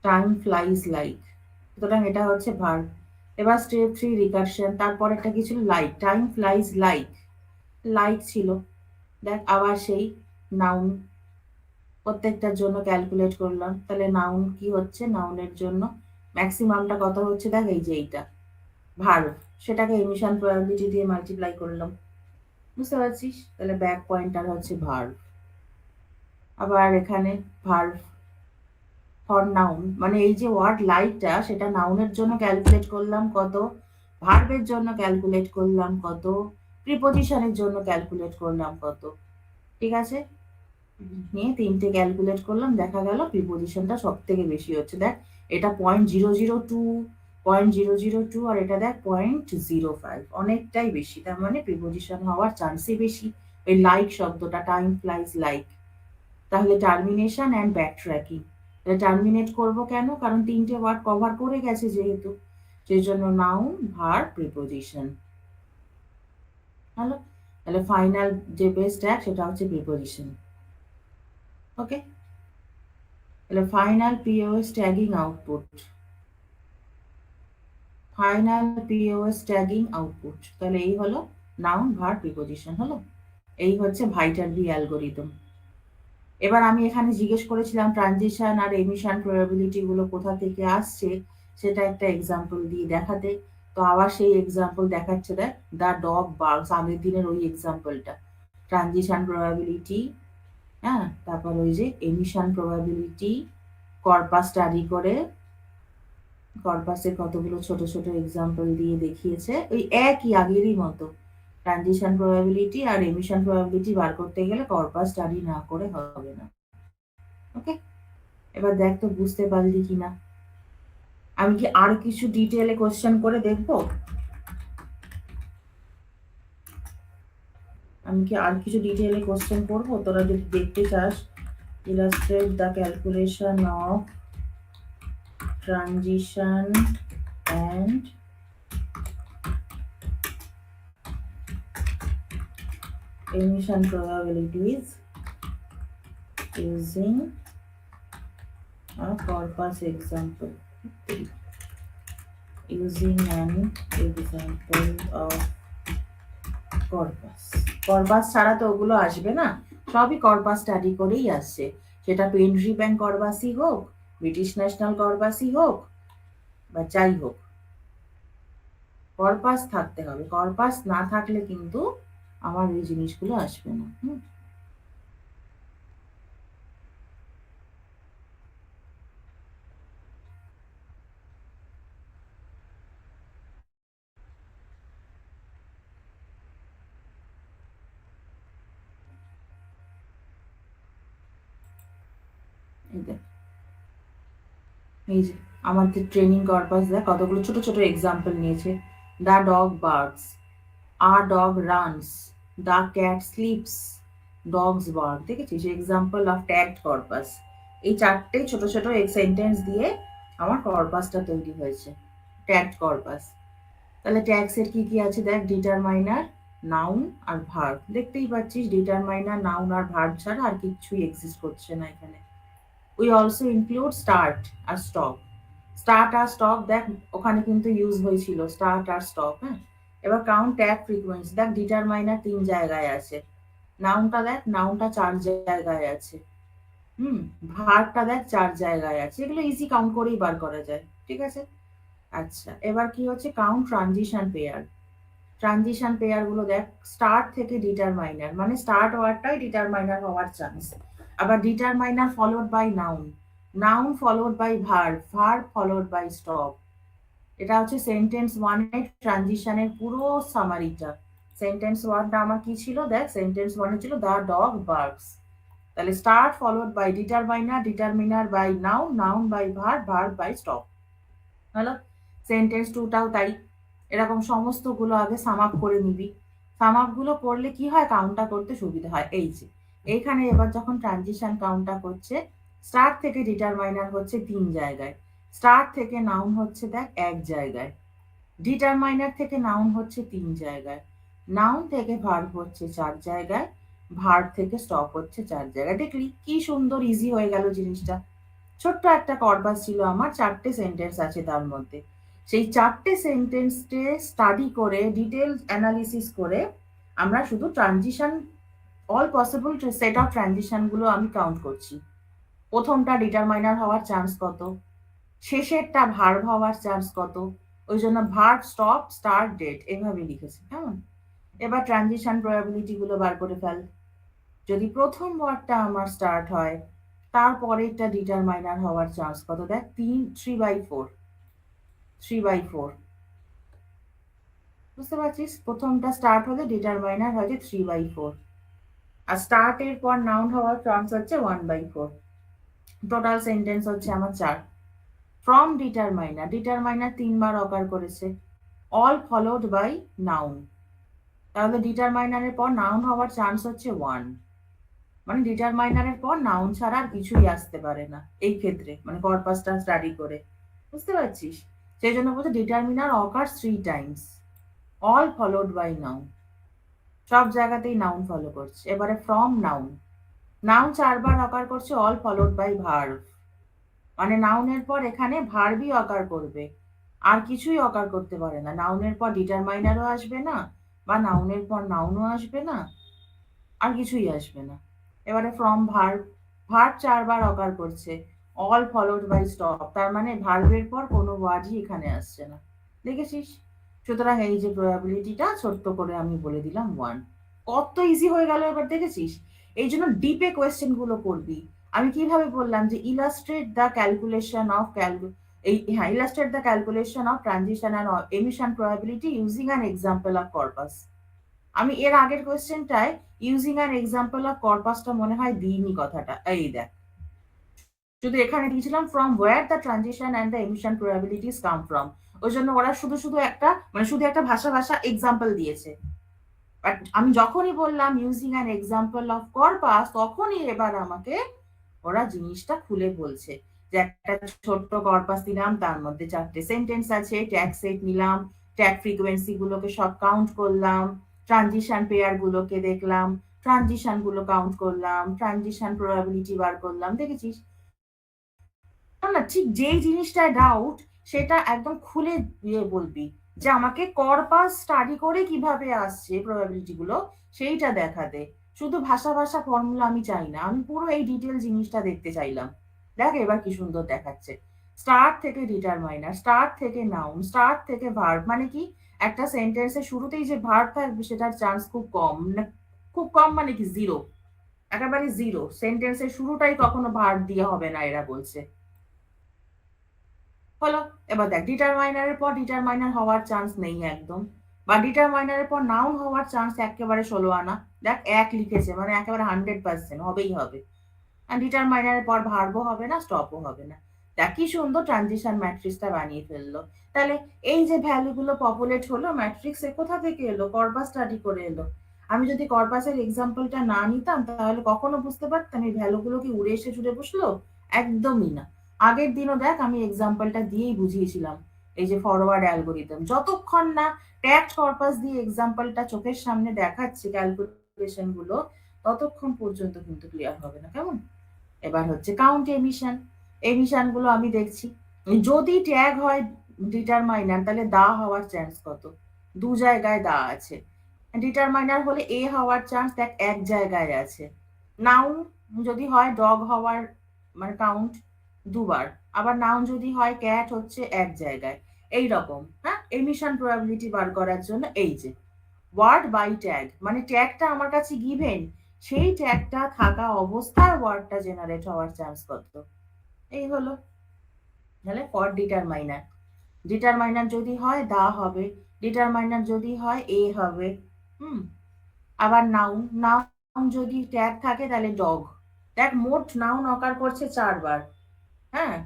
টাইম ফ্লাইজ লাইক, সুতরাং এটা হচ্ছে ভার্ব। এবার স্টেপ 3 রিকারশন, তারপরেরটা কি ছিল, like, time flies like, like ছিল, দেখ আবার সেই নাউন, প্রত্যেকটার জন্য ক্যালকুলেট করলাম, তাহলে নাউন কি হচ্ছে, নাউনের জন্য ম্যাক্সিমামটা কত হচ্ছে দেখ, এই যে এইটা ভার্ব, সেটাকে এমিশন প্রবাবিলিটি দিয়ে মাল্টিপ্লাই করলাম, বুঝতে পারছিস? তাহলে ব্যাক পয়েন্টার হচ্ছে ভার্ব। আবার এখানে ভার্ব ফর নাউন, মানে এই যে ওয়ার্ড লাইকটা সেটা নাউনের জন্য ক্যালকুলেট করলাম কত, ভার্বের জন্য ক্যালকুলেট করলাম কত, প্রিপোজিশনের জন্য ক্যালকুলেট করলাম কত, ঠিক আছে, নিয়ে তিনটে ক্যালকুলেট করলাম, দেখা গেল প্রিপোজিশনটা সব থেকে বেশি হচ্ছে, দেখ এটা 0.002, 0.002, আর এটা দেখ 0.05, অনেকটাই বেশি, তার মানে প্রিপোজিশন হওয়ার চান্সই বেশি ওই লাইক শব্দটা, টাইম ফ্লাইজ লাইক। তাহলে termination and back tracking, terminate করব কেন, কারণ তিনটে ওয়ার্ড কভার করে গেছে যেহেতু, সেই জন্য নাউন ভার্ব প্রিপোজিশন, হ্যালো, তাহলে ফাইনাল যে বেস্ট ট্যাগ সেটা হচ্ছে প্রিপোজিশন। ওকে, তাহলে final POS tagging output, final POS tagging output, তাহলে এই হলো নাউন ভার্ব প্রিপোজিশন হলো, এই হচ্ছে ভাইটারবি অ্যালগোরিদম। এবার আমি এখানে জিজ্ঞেস করেছিলাম ট্রানজিশন আর এমিশন প্রবাবিলিটি গুলো কোথা থেকে আসছে, সেটা একটা এক্সাম্পল দিয়ে দেখাতে, তো আবার সেই এক্সাম্পল দেখাচ্ছে দেখ, দ্য ডগ বার্কস, আগের দিনের ওই এক্সাম্পলটা, ট্রানজিশন প্রবাবিলিটি, হ্যাঁ, তারপর ওই যে এমিশন প্রবাবিলিটি, কর্পাস স্টাডি করে কর্পাসের কতগুলো ছোট ছোট এক্সাম্পল দিয়ে দেখিয়েছে, ওই একই আগেরই মতো, ট্রানজিশন প্রবাবিলিটি আর এমিশন প্রবাবিলিটি বার করতে গেলে কর্পাস স্টাডি না করে হবে না। ওকে, এবার দেখ তো বুঝতে পারলি কিনা, আমি কি আর কিছু ডিটেলে কোশ্চেন করে দেখব, আমি কি আর কিছু ডিটেলে কোশ্চেন করব, তোরা যদি দেখতে চাস, illustrate the calculation of transition and emission probabilities using A corpus example. Using an example of corpus. Corpus ছাড়া তো ওগুলো আসবে না, সবই কর্পাস স্টাডি করেই আসছে। সেটা পেনরি ব্যাংক কর্পাসই হোক, ব্রিটিশ ন্যাশনাল কর্পাসই হোক, বা যাই হোক, কর্পাস থাকতে হবে। কর্পাস না থাকলে কিন্তু আমার এই জিনিসগুলো আসবে না। এই দেখ, এই যে আমাদের ট্রেনিং কর্পাস দেখ কতগুলো ছোট ছোট এক্সাম্পল নিয়েছে। The dog barks, a dog runs, the cat sleeps, dogs bark. দেখেছিস এক্সাম্পল অফ ট্যাগড কর্পাস। এই চারটে ছোট ছোট সেন্টেন্স দিয়ে আমার কর্পাসটা তৈরি হয়েছে, ট্যাগড কর্পাস। তাহলে ট্যাগসের কি কি আছে দেখ, ডিটারমাইনার, নাউন আর ভার্ব। দেখতেই পাচ্ছিস ডিটারমাইনার, নাউন আর ভার্ব ছাড়া আর কিছুই এক্সিস্ট করছে না এখানে। উই অলসো ইনক্লুড স্টার্ট আর স্টপ। স্টার্ট আর স্টপ দেখ ওখানে কিন্তু ইউজ হয়েছিল, স্টার্ট আর স্টপ। হ্যাঁ, এবার কাউন্ট ট্যাগ ফ্রিকোয়েন্সি দেখ, ডিটারমাইনার 3 জায়গায় আছে, নাউনটা দেখ, নাউনটা 4 জায়গায় আছে, হুম, ভার্বটা দেখ 4 জায়গায় আছে। এগুলো ইজি কাউন্ট করেই বার করা যায়, ঠিক আছে। আচ্ছা, এবার কি হচ্ছে count transition pair. Transition pair গুলো দেখ, স্টার্ট থেকে ডিটারমাইনার, মানে স্টার্ট ওয়ার্ডটাই ডিটারমাইনার হওয়ার চান্স। আবার determiner followed by noun, noun followed by verb, verb followed by stop. এটা হচ্ছে সেন্টেন্স ওয়ানের ট্রানজিশনের পুরো সামারিটা। সেন্টেন্স ওয়ানটা আমার কি ছিল দেখ, সেন্টেন্স ওয়ানে ছিল দ্য ডগ বার্কস। তাহলে start followed by determiner, determiner by noun, noun by verb, verb by stop. হলো। সেন্টেন্স টুটাও তাই, এরকম সমস্তগুলো আগে সাম আপ করে নিবি। সাম আপ গুলো করলে কি হয়, কাউন্টটা করতে সুবিধা হয়। এই যে এইখানে এবার যখন ট্রানজিশন কাউন্টটা করছে, স্টার্ট থেকে ডিটারমাইনার হচ্ছে 3 জায়গায়, স্টার্ট থেকে নাউন হচ্ছে দেখ 1 জায়গায়, ডিটারমাইনার থেকে নাউন হচ্ছে 3 জায়গায়, নাউন থেকে ভার্ব হচ্ছে 4 জায়গায়, ভার্ব থেকে স্টপ হচ্ছে 4 জায়গায়। দেখলি কি সুন্দর ইজি হয়ে গেল জিনিসটা। ছোট্ট একটা কর্পাস ছিল আমার, 4টে সেন্টেন্স আছে তার মধ্যে। সেই 4টে সেন্টেন্সকে স্টাডি করে ডিটেল অ্যানালিসিস করে আমরা শুধু transition, all possible set of transition গুলো আমি কাউন্ট করছি। প্রথমটা ডিটারমাইনার হওয়ার চান্স কত, শেষেরটা ভার্ব হওয়ার চান্স কত, ওই জন্য ভার্ব স্টপ স্টার্ট ডেট এভাবে লিখেছি, কেমন। এবার ট্রানজিশন প্রবাবিলিটি গুলো বার করে ফেল। যদি প্রথম ওয়ার্ডটা আমার স্টার্ট হয়, তারপরেরটা ডিটারমাইনার হওয়ার চান্স কত দেখ, 3/4, 3/4। বুঝতে পারছিস, প্রথমটা স্টার্ট হলে ডিটারমাইনার হচ্ছে 3/4, আর স্টার্টের পর নাউন হওয়ার চান্স হচ্ছে 1/4। টোটাল সেন্টেন্স হচ্ছে আমার 4। ফ্রম ডিটারমাইনার, ডিটারমাইনার 3বার অকার করেছে, অল ফলোড বাই নাউন। তাহলে ডিটারমাইনারের পর নাউন হওয়ার চান্স হচ্ছে 1, মানে ডিটারমাইনারের পর নাউন ছাড়া আর কিছুই আসতে পারে না এই ক্ষেত্রে, মানে কর্পাসটা স্টাডি করে। বুঝতে পারছিস, সেই জন্য বলছে determiner occurs 3 times, all followed by noun. সব জায়গাতেই নাউন ফলো করছে। এবারে ফ্রম নাউন, নাউন 4বার অকার করছে, অল ফলোড বাই ভার্ব, মানে নাউনের পর এখানে ভার্বই অকার করবে, আর কিছুই অকার করতে পারে না। নাউনের পর ডিটারমাইনারও আসবে না, বা নাউনের পর নাউনও আসবে না, আর কিছুই আসবে না। এবারে ফ্রম ভার্ব, ভার্ব 4বার অকার করছে, অল ফলোড বাই স্টপ, তার মানে ভার্বের পর কোনো ওয়ার্ডই এখানে আসছে না। দেখেছিস, সুতরাং এই যে প্রবাবিলিটিটা ছোট্ট করে আমি বলে দিলাম 1। কত ইজি হয়ে গেল এবার, দেখেছিস। এই জন্য ডিপে কোয়েশ্চেন গুলো করবি। আমি কিভাবে বললাম যে ইলাস্ট্রেট দ্য ক্যালকুলেশন অফ এই হ্যাঁ, illustrate the calculation of transition and emission probability using an example of corpus. আমি এর আগের কোয়েশ্চেনটায় ইউজিং অ্যান এক্সাম্পল অফ কর্পাসটা মনে হয় দিইনি কথাটা। এই দেখ, শুধু এখানে দিয়েছিলাম from where the transition and the emission probabilities come from. ওই জন্য ওরা শুধু শুধু একটা, মানে শুধু একটা ভাষা ভাষা এক্সাম্পল দিয়েছে। বাট আমি যখনই বললাম using an example of corpus, তখনই এবার আমাকে ওরা জিনিসটা খুলে বলছে যে একটা ছোট্ট কর্পাস দিলাম, তার মধ্যে 4টে সেন্টেন্স আছে, ট্যাগ সেট নিলাম, ট্যাগ ফ্রিকোয়েন্সি গুলোকে সব কাউন্ট করলাম, ট্রানজিশন পেয়ার গুলোকে দেখলাম, ট্রানজিশন গুলো কাউন্ট করলাম, ট্রানজিশন প্রবাবিলিটি বার করলাম। দেখেছিস, না না, ঠিক যেই জিনিসটা ডাউট সেটা একদম খুলে দিয়ে বলবি, যে আমাকে কর্পাস স্টাডি করে কিভাবে আসছে প্রবাবিলিটি গুলো সেইটা দেখাতে। শুধু ভাষা ভাষা ফর্মুলা আমি চাই না, আমি পুরো এই ডিটেল জিনিসটা দেখতে চাইলাম। দেখ এবার কি সুন্দর দেখাচ্ছে। স্টার্ট থেকে ডিটারমাইনার, স্টার্ট থেকে নাউন, স্টার্ট থেকে ভার্ব, মানে কি একটা সেন্টেন্সের শুরুতেই যে ভার্ব থাকবে সেটার চান্স খুব কম, খুব কম মানে কি জিরো, একেবারে জিরো। সেন্টেন্সের শুরুটাই কখনো ভার্ব দিয়ে হবে না এরা বলছে। হলো। এবার দেখ ডিটারমাইনারের পর ডিটারমাইনার হওয়ার চান্স নেই একদম, বা ডিটারমাইনারের পর নাউন হওয়ার চান্স একেবারে 16 আনা। দেখ এক লিখেছে মানে একেবারে 100% হবেই হবে। আর ডিটারমাইনারের পর ভার্বও হবে না, স্টপও হবে না। দেখ কি সুন্দর ট্রানজিশন ম্যাট্রিক্সটা বানিয়ে ফেললো। তাহলে এই যে ভ্যালুগুলো পপুলেট হলো ম্যাট্রিক্সে, কোথা থেকে এলো? কর্পাস স্টাডি করে এলো। আমি যদি কর্পাসের এক্সাম্পলটা না নিতাম তাহলে কখনো বুঝতে পারতাম এই ভ্যালুগুলো কি উড়ে এসে জুড়ে বসলো? একদমই না। আগের দিনও দেখ আমি এক্সাম্পলটা দিয়েই বুঝিয়েছিলাম। এই যে ফরওয়ার্ড অ্যালগোরিদম, যতক্ষণ না ট্যাগড কর্পাস দিয়ে এক্সাম্পলটা চোখের সামনে দেখাচ্ছে ক্যালকুলেশন গুলো, ততক্ষণ পর্যন্ত কিন্তু ক্লিয়ার হবে না, কেমন? এবার হচ্ছে কাউন্ট এমিশন। এমিশন গুলো আমি দেখছি, যদি ট্যাগ হয় ডিটারমাইনার তাহলে দা হওয়ার চান্স কত? দু জায়গায় দা আছে। ডিটারমাইনার হলে এ হওয়ার চান্স দেখ এক জায়গায় আছে। নাউন যদি হয় ডগ হওয়ার মানে কাউন্ট দুবার, আবার নাউন যদি হয় ক্যাট হচ্ছে এক জায়গায়। এই রকম, হ্যাঁ, এমিশন প্রবাবিলিটি বার করার জন্য এই যে ওয়ার্ড বাই ট্যাগ, মানে ট্যাগটা আমার কাছে গিভেন, সেই ট্যাগটা থাকা অবস্থায় ওয়ার্ডটা জেনারেট হওয়ার চান্স কত? এই হলো। তাহলে ফর ডিটারমাইনার, ডিটারমাইনার যদি হয় দা হবে, ডিটারমাইনার যদি হয় এ হবে। হুম। আবার নাউন, নাউন যদি ট্যাগ থাকে তাহলে ডগ। দেখ মোট নাউন অকার করছে 4 বার। হ্যাঁ,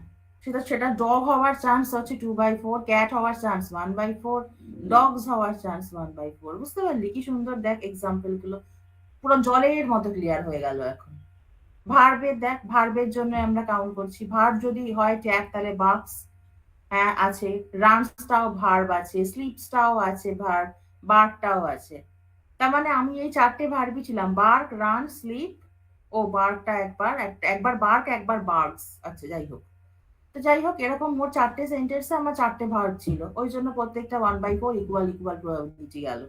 সেটা সেটা ডগ হওয়ার চান্স হচ্ছে 2/4, ক্যাট হওয়ার চান্স 1/4, ডগস হওয়ার চান্স 1/4। বুঝতে পারলি কি সুন্দর? দেখ এক্সাম্পল গুলো পুরো জলের মতো ক্লিয়ার হয়ে গেল এখন। ভার্বের দেখ, ভার্বের জন্য আমরা কাউন্ট করছি। ভার্ব যদি হয় ট্যাগ তাহলে বাক্স, হ্যাঁ আছে। রানসটাও ভার্ব আছে, স্লিপসটাও আছে ভার্ব, বার্কটাও আছে। তার মানে আমি এই 4টে ভার্বই ছিলাম, বার্ক, রান, স্লিপ। ও বার্কটা একবার, একবার বার্ক একবার বার্কস, আচ্ছা যাই হোক। তো যাই হোক, এরকম মোট 4টে সেন্টেন্সে আমার 4টে ভার্ব ছিল, ওই জন্য প্রত্যেকটা 1/4 ইকুয়াল ইকুয়াল প্রবাবিলিটি গেল।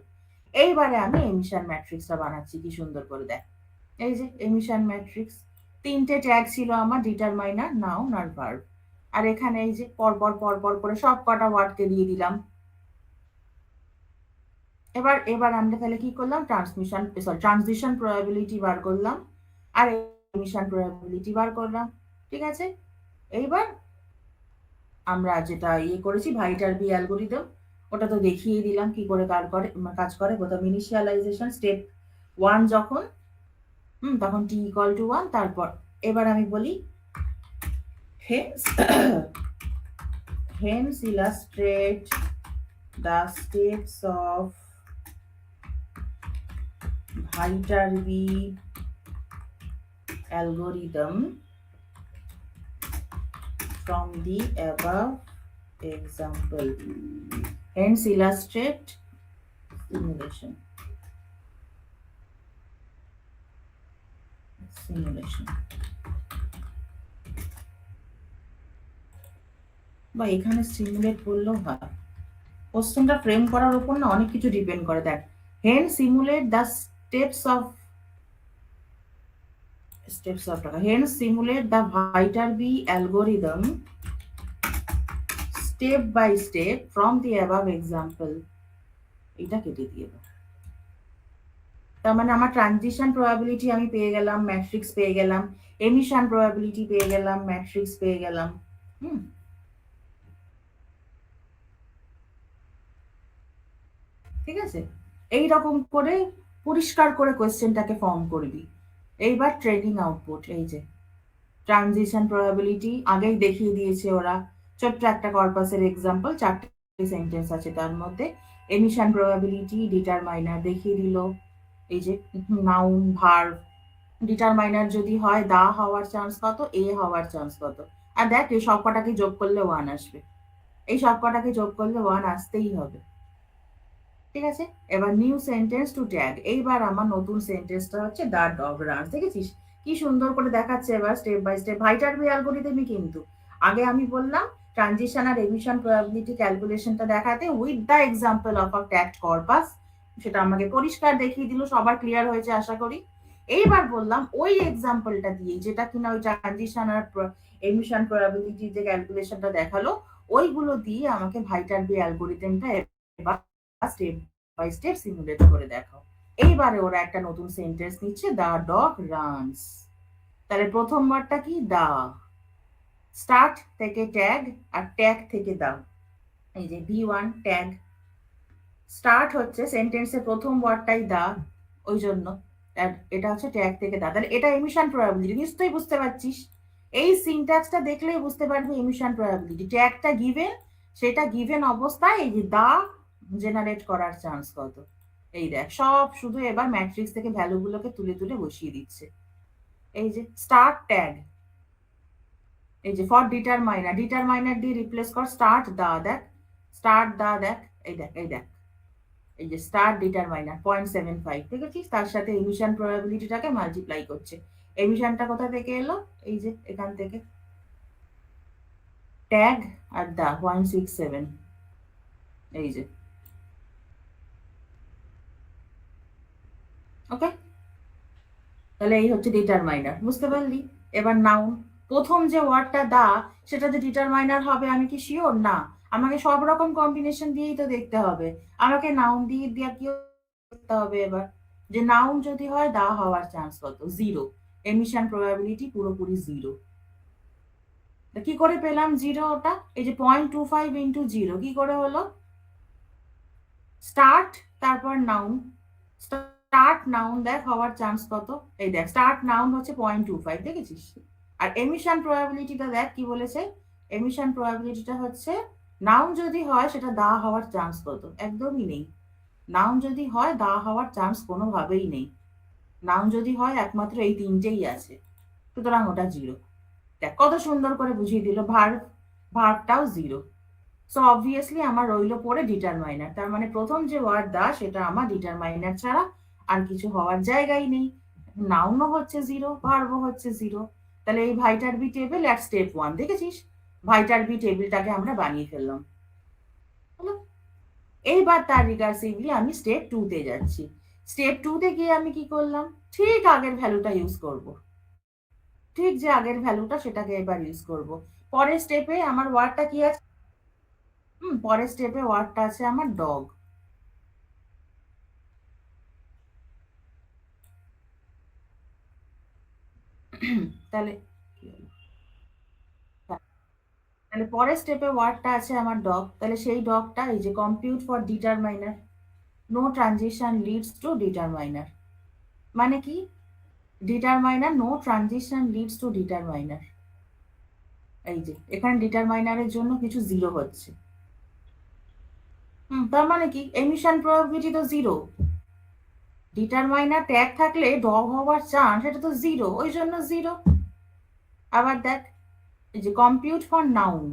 এইবারে আমি এমিশন ম্যাট্রিক্সটা বানাচ্ছি কি সুন্দর করে দেখ। এই যে এমিশন ম্যাট্রিক্স, 3টে ট্যাগ ছিল আমার, ডিটারমাইনার, নাউন আর ভার্ব। আর এখানে এই যে পরপর পরপর করে সব কটা ওয়ার্ডকে দিয়ে দিলাম। এবার এবার আমরা তাহলে কি করলাম? ট্রানজিশন প্রবাবিলিটি বার করলাম, আর এমিশন প্রবাবিলিটি বার করলাম। ঠিক আছে। এইবার আমরা যেটা করেছি ভাইটার বি অ্যালগোরিদম, ওটা তো দেখিয়ে দিলাম কি করে কাজ করে। প্রথম ইনিশিয়ালাইজেশন স্টেপ 1 যখন, তখন t ইকুয়াল টু 1। তারপর এবার আমি বলি hence hence illustrate the steps of Viterbi algorithm from the above example. Hence illustrate simulation. বা এখানে সিমুলেট করলেও হয়। কোশ্চেনটা ফ্রেম করার উপর না অনেক কিছু ডিপেন্ড করে। দেখ, হেন simulate the steps of hence simulate the Viterbi algorithm step by step from the above example. এটা কেটে দিয়ে দাও। তার মানে আমার ট্রানজিশন প্রবাবিলিটি আমি পেয়ে গেলাম, ম্যাট্রিক্স পেয়ে গেলাম, এমিশন প্রবাবিলিটি পেয়ে গেলাম, ম্যাট্রিক্স পেয়ে গেলাম। ঠিক আছে। এই রকম করে পরিষ্কার করে কোয়েশ্চেনটাকে ফর্ম করবি। এইবার ট্রেনিং আউটপুট, এই যে ট্রানজিশন প্রবাবিলিটি আগেই দেখিয়ে দিয়েছে ওরা, ছোট্ট একটা কর্পাসের এক্সাম্পল, 4টে সেন্টেন্স আছে তার মধ্যে। এমিশন প্রবাবিলিটি ডিটারমাইনার দেখিয়ে দিল, এই যে নাউন, ভার্ব। ডিটারমাইনার যদি হয় দা হওয়ার চান্স কত, এ হওয়ার চান্স কত। আর দেখ এই সবকটাকে যোগ করলে 1 আসবে, এই সবকটাকে যোগ করলে 1 আসতেই হবে। ঠিক আছে। এবার নিউ সেন্টেন্স টু ট্যাগ। এইবার আমার নতুন সেন্টেন্সটা হচ্ছে দ্য ডগ রানস। দেখেছিস কি সুন্দর করে দেখাচ্ছে এবার স্টেপ বাই স্টেপ। ভাইটারবি অ্যালগোরিদমই কিন্তু। আগে আমি বললাম ট্রানজিশন আর এমিশন প্রবাবিলিটি ক্যালকুলেশনটা দেখাতে with the example of a tact corpus, সেটা আমাকে পরিষ্কার দেখিয়ে দিল, সবার ক্লিয়ার হয়েছে আশা করি। এইবার বললাম ওই এক্সাম্পলটা দিয়ে, যেটা কিনা ওই ট্রানজিশন আর এমিশন প্রবাবিলিটি যে ক্যালকুলেশনটা দেখালো, ওইগুলো দিয়ে আমাকে ভাইটার-বি অ্যালগরিদমটা এবার স্টেপ বাই স্টেপ সিমুলেট করে দেখাও। এইবারে ওরা একটা নতুন সেন্টেন্স নিচ্ছে, দ্য ডগ রানস। তাহলে প্রথম ওয়ার্ডটা কি? দা। স্টার্ট থেকে ট্যাগ আর ট্যাগ থেকে দা। এই যে V1 ট্যাগ, স্টার্ট হচ্ছে সেন্টেন্সের প্রথম ওয়ার্ডটাই দা, ওই জন্য এটা হচ্ছে ট্যাগ থেকে দা। তাহলে এটা এমিশন প্রবাবিলিটি, নিশ্চয়ই বুঝতে পারছিস। এই সিনট্যাক্সটা দেখলেই বুঝতে পারবি এমিশন প্রবাবিলিটি। ট্যাগটা গিভেন, সেটা গিভেন অবস্থায় এই যে দা জেনারেট করার চান্স কত। এই দেখ, সব শুধু এবার ম্যাট্রিক্স থেকে ভ্যালুগুলোকে তুলে তুলে বসিয়ে দিচ্ছে। এই যে স্টার্ট ট্যাগ, এই যে ফর ডিটারমাইনার, ডিটারমাইনার দিয়ে রিপ্লেস কর স্টার্ট দা। দেখ স্টার্ট দা, দেখ এই দেখ এই দেখ, এই যে স্টার্ট ডিটারমাইনার 0.75, দেখেছিস? তার সাথে এমিশন প্রবাবিলিটিটাকে মাল্টিপ্লাই করছে। এমিশনটা কোথা থেকে এলো? এই যে এখান থেকে, ট্যাগ আর দা 0.67, এই যে। ওকে, তাহলে এই হচ্ছে ডিটারমাইনার, বুঝতে পারলি? এবার নাউন, প্রথম যে ওয়ার্ডটা দা, সেটা যে ডিটারমাইনার হবে আমি কি শিওর? না, আমাকে সব রকম কম্বিনেশন দিয়েই তো দেখতে হবে। আমাকে নাউন দিয়ে দিয়ে কি করতে হবে এবার, যে নাউন যদি হয় দা হওয়ার চান্স কত? জিরো। এমিশন প্রবাবিলিটি পুরোপুরি জিরো। কি করে পেলাম জিরো ওটা? এই যে 0.25 ইন্টু জিরো, কি করে হলো? স্টার্ট তারপর নাউন, স্টার্ট নাউন দেখ হওয়ার চান্স কত। এই দেখ স্টার্ট নাউন হচ্ছে 0.25, দেখেছিস? আর এমিশন প্রবাবিলিটিটা দেখ কি বলেছে। এমিশন প্রবাবিলিটিটা হচ্ছে নাউন যদি হয় সেটা দা হওয়ার চান্স কত? একদমই নেই। নাউন যদি হয় দা হওয়ার চান্স কোনোভাবেই নেই। নাউন যদি হয় একমাত্র এই তিনটেই আছে, সুতরাং ওটা জিরো। দেখ কত সুন্দর করে বুঝিয়ে দিল। ভার্বটাও জিরো। সো অবভিয়াসলি আমার রইল পরে ডিটারমাইনার, তার মানে প্রথম যে ওয়ার্ড দা সেটা আমার ডিটারমাইনার ছাড়া আর কিছু হওয়ার জায়গাই নেই। নাউনও হচ্ছে জিরো, ভার্বও হচ্ছে জিরো। তাহলে এই ভাইটার বি টেবিল অ্যাট স্টেপ 1, দেখেছিস? ভাইটার বি টেবিলটাকে আমরা বানিয়ে ফেললাম। হলো? এইবার তার রিকার্সিভলি আমি স্টেপ 2 তে যাচ্ছি। স্টেপ 2 তে গিয়ে আমি কি করলাম? ঠিক আগের ভ্যালুটা ইউজ করব। ঠিক যে আগের ভ্যালুটা সেটাকে এবার ইউজ করব। পরের স্টেপে আমার ওয়ার্ডটা কি আছে? পরের স্টেপে ওয়ার্ডটা আছে আমার ডগ। তাহলে তাহলে পরের স্টেপে ওয়ার্ডটা আছে আমার ডগ। তাহলে সেই ডগটা এই যে compute for determiner, no transition leads to determiner. মানে কি? Determiner no transition leads to determiner. এই যে এখানে ডিটারমাইনারের জন্য কিছু জিরো হচ্ছে। তার মানে কি? এমিশন প্রবাবিলিটি তো জিরো। ডিটারমাইনার ট্যাগ থাকলে ডগ হওয়ার চান্স সেটা তো জিরো, ওই জন্য জিরো। আবার দেখ, এই যে compute for noun,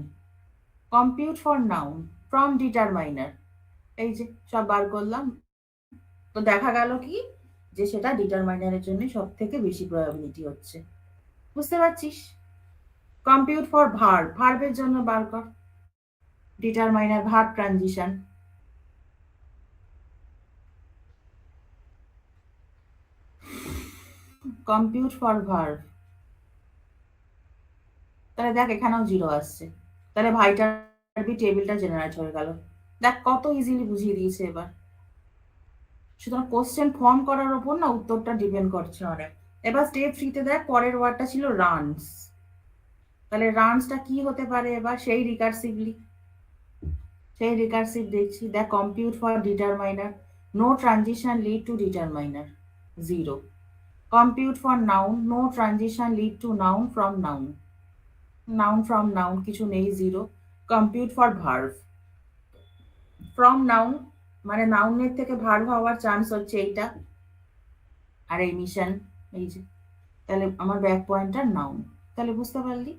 compute for noun from determiner, এই যে সব বার করলাম। তো দেখা গেল কি, যে সেটা ডিটারমাইনারের জন্য সব থেকে বেশি প্রবাবিলিটি হচ্ছে। বুঝতে পারছিস? কম্পিউট ফর ভার্ব, ভার্বের জন্য বার কর determiner verb transition. Compute for verb, তাহলে দেখ এখানেও জিরো আসছে। তাহলে ভাইটার বি টেবিলটা জেনারেট হয়ে গেল। দেখ কত ইজিলি বুঝিয়ে দিয়েছে এবার। সুতরাং কোশ্চেন ফর্ম করার ওপর না উত্তরটা ডিপেন্ড করছে অনেক। এবার স্টেপ 3 তে দেখ পরের ওয়ার্ডটা ছিল রানস। তাহলে রানসটা কি হতে পারে এবার? সেই রিকার্সিভ দেখছি। দেখ compute for determiner, no transition lead to determiner, zero. Compute for noun, no transition lead to noun from noun, noun from noun কিছু নেই, zero. Compute for verb, from noun মানে নাউনের থেকে ভার্ভ হওয়ার চান্স হচ্ছে এইটা, আর এমিশন এই যে। তাহলে আমার ব্যাক পয়েন্টার নাউন। তাহলে বুঝতে পারলি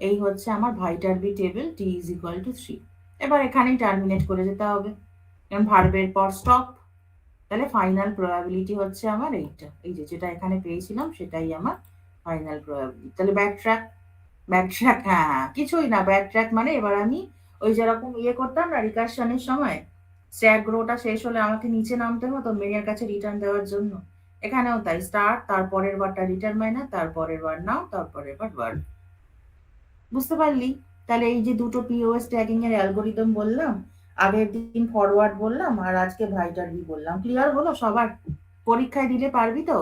এই হচ্ছে আমার ভাইটার B table T is equal to 3। এবার এখানেই টার্মিনেট করে যেতে হবে, কারণ ভার্বের পর স্টপ। তাহলে ফাইনাল প্রবাবিলিটি হচ্ছে আমার এইটা, এই যে যেটা এখানে পেয়েছিলাম সেটাই আমার ফাইনাল প্রবাবিলিটি। তাহলে ব্যাক ট্র্যাক, ব্যাকট্র্যাক, হ্যাঁ, কিছুই না। ব্যাকট্র্যাক মানে এবার আমি ওই যেরকম করতাম না রিকারশনের সময়, স্ট্যাক গ্রোটা শেষ হলে আমাকে নিচে নামতে হতো মেয়ের কাছে রিটার্ন দেওয়ার জন্য। এখানেও তাই, স্টার্ট, তারপরের বারটা ডিটারমাইনার, তারপরের বার নাও, তারপরের বার ভার্ব। বুঝতে পারলি? তাহলে এই যে দুটো পিওএস ট্যাগিং এর অ্যালগোরিদম বললাম, আগের দিন ফরওয়ার্ড বললাম, আর আজকে ভাইটার বললাম। ক্লিয়ার হলো সবার? পরীক্ষায় দিলে পারবি তো?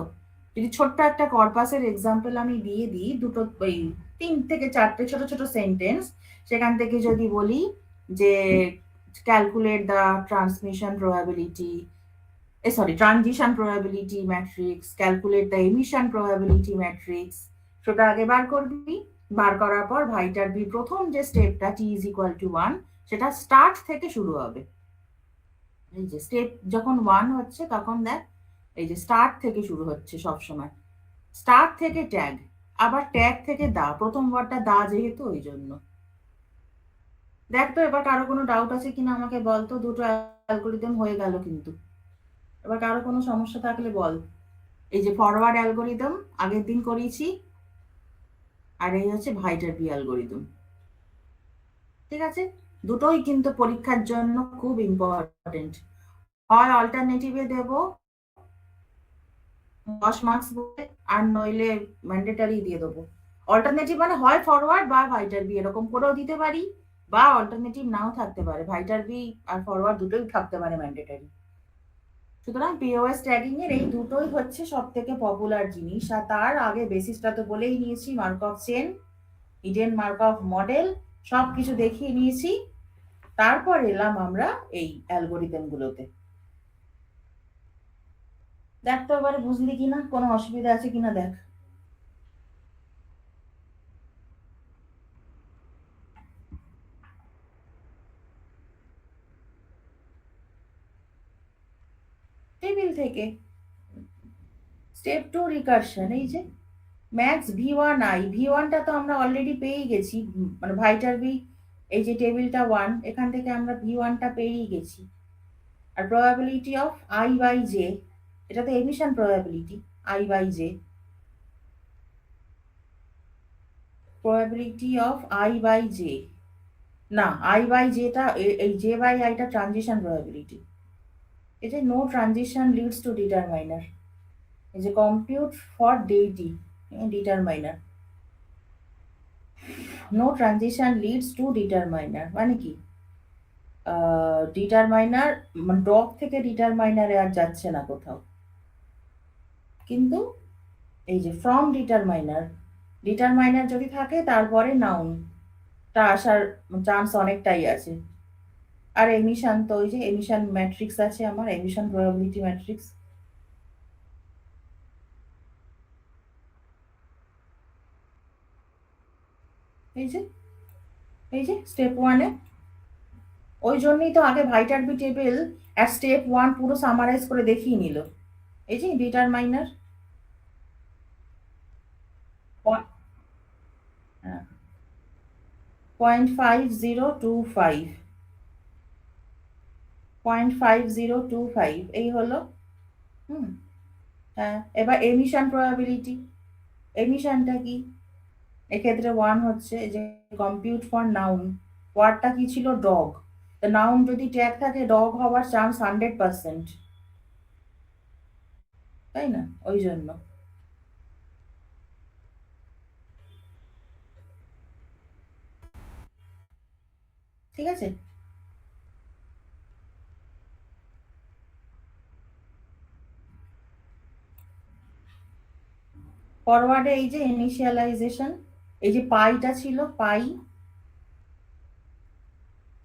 যদি ছোট্ট একটা কর্পাসের এক্সাম্পল আমি দিয়ে দিই, দুটো ওই 3 থেকে 4টে ছোট ছোট সেন্টেন্স, সেখান থেকে যদি বলি যে calculate the transmission probability, sorry, transition probability matrix, calculate the emission probability matrix, সেটা আগে বার করবি। বার করার পর ভাইটার বি প্রথম যে স্টেপটা টি ইজ ইকুয়াল টু 1, সেটা স্টার্ট থেকে শুরু হবে। এই যে স্টেপ যখন 1 হচ্ছে তখন দেখ, এই যে স্টার্ট থেকে শুরু হচ্ছে সব সময়। স্টার্ট থেকে ট্যাগ, আবার ট্যাগ থেকে দা, প্রথম ওয়ার্ডটা দা যেহেতু ওই জন্য। দেখ তো এবার কারো কোনো ডাউট আছে কিনা আমাকে বল তো। দুটো অ্যালগোরিদম হয়ে গেল কিন্তু। এবার কারো কোনো সমস্যা থাকলে বল। এই যে ফরওয়ার্ড অ্যালগোরিদম আগের দিন করিয়েছি, আর এই হচ্ছে ভাইটার বি অ্যালগোরিদম। ঠিক আছে? দুটোই কিন্তু পরীক্ষার জন্য খুব ইম্পর্টেন্ট। হয় অল্টারনেটিভে দেব 10 মার্কস বলে, আর নইলে ম্যান্ডেটারি দিয়ে দেবো। অল্টারনেটিভ মানে হয় ফরওয়ার্ড বা ভাইটার বি, এরকম করেও দিতে পারি, বা অল্টারনেটিভ নাও থাকতে পারে, ভাইটার বি আর ফরওয়ার্ড দুটোই থাকতে পারে ম্যান্ডেটারি। সুতরাং পিওএস ট্যাগিং এর এই দুটোই হচ্ছে সব থেকে পপুলার জিনিস। আর তার আগে বেসিসটা তো বলেই নিয়েছি, Markov chain, Eden Markov model, সবকিছু দেখিয়ে নিয়েছি। তারপর এলাম আমরা এই অ্যালগোরিদম গুলোতে। দেখ তো এবারে বুঝলি কিনা, কোনো অসুবিধা আছে কিনা দেখ। টেবিল থেকে স্টেপ 2 রিকারশন, এই যে ম্যাক্স ভি1 আই, ভি1টা তো আমরা অলরেডি পেয়েই গেছি, মানে ভাইটার বি, এই যে টেবিলটা 1, এখান থেকে আমরা ভি1টা পেয়েই গেছি। আর probability of I by J, এটা তো emission probability, I by J, probability of I by J, না, আই বাই জেটা, এই জে বাই আইটা ট্রানজিশন প্রবাবিলিটি। এই যে no transition leads to determiner, এই যে compute for DT determiner, no transition leads to determiner মানে কি, ডিটারমাইনার ডগ থেকে ডিটারমাইনারে আর যাচ্ছে না কোথাও, কিন্তু এই যে ফ্রম ডিটারমাইনার, ডিটারমাইনার যদি থাকে তারপরে নাউনটা আসার চান্স অনেকটাই আছে। আর এমিশন তো ওই যে এমিশন ম্যাট্রিক্স আছে আমার, এমিশন প্রবাবিলিটি ম্যাট্রিক্স, এই যে এই যে স্টেপ 1-এ, ওই জন্যই তো আগে ভাইটার বি টেবিল আর স্টেপ 1 পুরো সামারাইজ করে দেখিয়ে নিল। এই যে ডিটারমাইনার, 0.5025, 0.5025 এই হলো। হুম। হ্যাঁ, এবার এমিশন প্রবাবিলিটি, এমিশনটা কি, এক্ষেত্রে 1 হচ্ছে যে কম্পিউট ফর নাউন, ওয়ার্ডটা কি ছিল, ডগ, নাউন যদি ট্যাগ থাকে ডগ হওয়ার চান্স 100%, তাই না, ওই জন্য। ঠিক আছে? ফরওয়ার্ডে এই যে ইনিশিয়ালাইজেশন, এই যে পাইটা ছিল,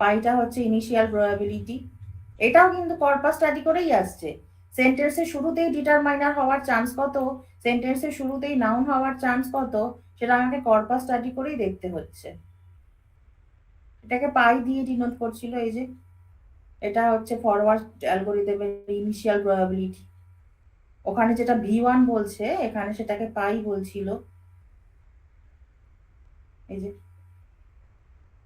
পাইটা হচ্ছে ইনিশিয়াল প্রবাবিলিটি, এটাও কিন্তু কর্পাস স্টাডি করেই আসছে। সেন্টেন্সের শুরুতেই ডিটারমাইনার হওয়ার চান্স কত, সেন্টেন্সের শুরুতেই নাউন হওয়ার চান্স কত, সেটা আমাকে কর্পাস স্টাডি করেই দেখতে হচ্ছে। এটাকে পাই দিয়ে ডিনোট করছিল, এই যে এটা হচ্ছে ফরওয়ার্ড অ্যালগোরিদমের ইনিশিয়াল প্রবাবিলিটি, ওখানে যেটা ভি1 বলছে এখানে সেটাকে পাই বলছিল। এই যে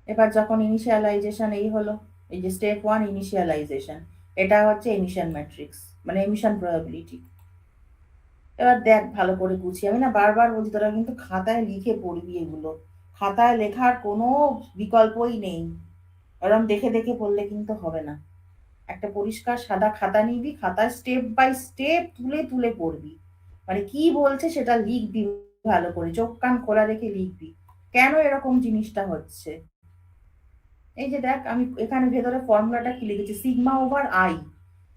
এবার যখন ইনিশিয়ালাইজেশন এই হলো, এই যে স্টেপ 1 ইনিশিয়ালাইজেশন, এটা হচ্ছে এমিশন ম্যাট্রিক্স, মানে এমিশন প্রবাবিলিটি। এবার দেখ ভালো করে গুছিয়ে, আমি না বারবার বলছি তোরা কিন্তু খাতায় লিখে পড়বি এগুলো, খাতায় লেখার কোনো বিকল্পই নেই। এরম দেখে দেখে পড়লে কিন্তু হবে না। একটা পরিষ্কার সাদা খাতা নিবি, খাতায় স্টেপ বাই স্টেপ তুলে তুলে পড়বি। মানে কি বলছে সেটা লিখবি ভালো করে, চোখ কান খোলা রেখে লিখবি। কেন এরকম জিনিসটা হচ্ছে? এই যে দেখ, আমি এখানে ভেতরে ফর্মুলাটা কি লিখেছি, সিগমা ওভার আই।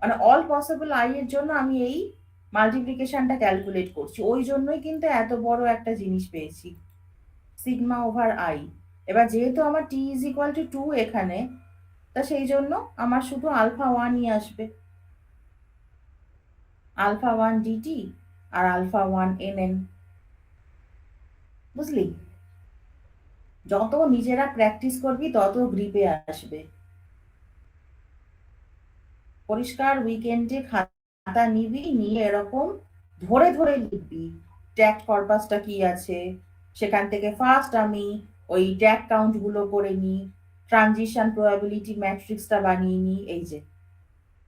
মানে অল পসিবল আই এর জন্য আমি এই মাল্টিপ্লিকেশনটা ক্যালকুলেট করছি, ওই জন্যই কিন্তু এত বড় একটা জিনিস পেয়েছি, সিগমা ওভার আই। এবার যেহেতু আমার টি ইজ ইকুয়াল টু 2 এখানে, তা সেই জন্য আমার শুধু আলফা 1ই আসবে, আলফা 1 ডিটি আর আলফা 1 এনএন। বুঝলি? যত নিজেরা প্র্যাকটিস করবি তত গ্রিপে আসবে। পরিষ্কার উইকেন্ডে খাতা নিবি, নিয়ে এরকম ধরে ধরে লিখবি ট্যাক্ট কর্পাসটা কি আছে, সেখান থেকে ফার্স্ট আমি ওই ট্যাগ কাউন্ট গুলো করে নিই, ট্রানজিশন প্রবাবিলিটি ম্যাট্রিক্সটা বানিয়ে নিই, এই যে,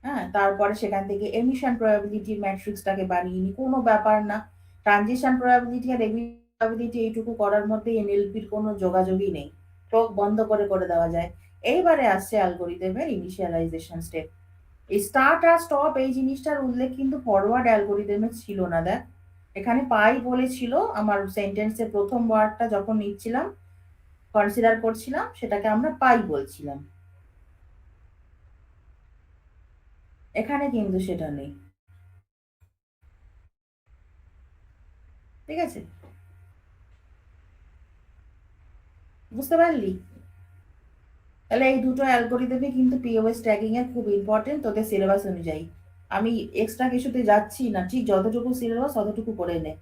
হ্যাঁ, তারপরে সেখান থেকে এমিশন প্রবাবিলিটির ম্যাট্রিক্সটাকে বানিয়ে নিই, কোনো ব্যাপার না। ট্রানজিশন প্রবাবিলিটি আর এমিশন প্রবাবিলিটি এইটুকু করার মধ্যে এনএলপির কোনো যোগাযোগই নেই, চোখ বন্ধ করে করে দেওয়া যায়। এইবারে আসছে অ্যালগোরিদমের ইনিশিয়ালাইজেশন স্টেপ। এই স্টার্ট আর স্টপ এই জিনিসটার উল্লেখ কিন্তু ফরওয়ার্ড অ্যালগোরিদমে ছিল না। দেখ, এখানে পাই বলেছিল, আমার সেন্টেন্সের প্রথম ওয়ার্ডটা যখন নিচ্ছিলাম, কনসিডার করছিলাম, সেটাকে আমরা পাই বলছিলাম। এখানে কিন্তু সেটা নেই। ঠিক আছে? বুঝতে পারলি? তাহলে এই দুটো অ্যালগোরিদমই কিন্তু পিওএস ট্যাগিং এর খুব ইম্পর্টেন্ট তোদের সিলেবাস অনুযায়ী। আমি এক্সট্রা কিছুতে যাচ্ছি না, ঠিক যতটুকু সিলেবাস ততটুকু করে নে।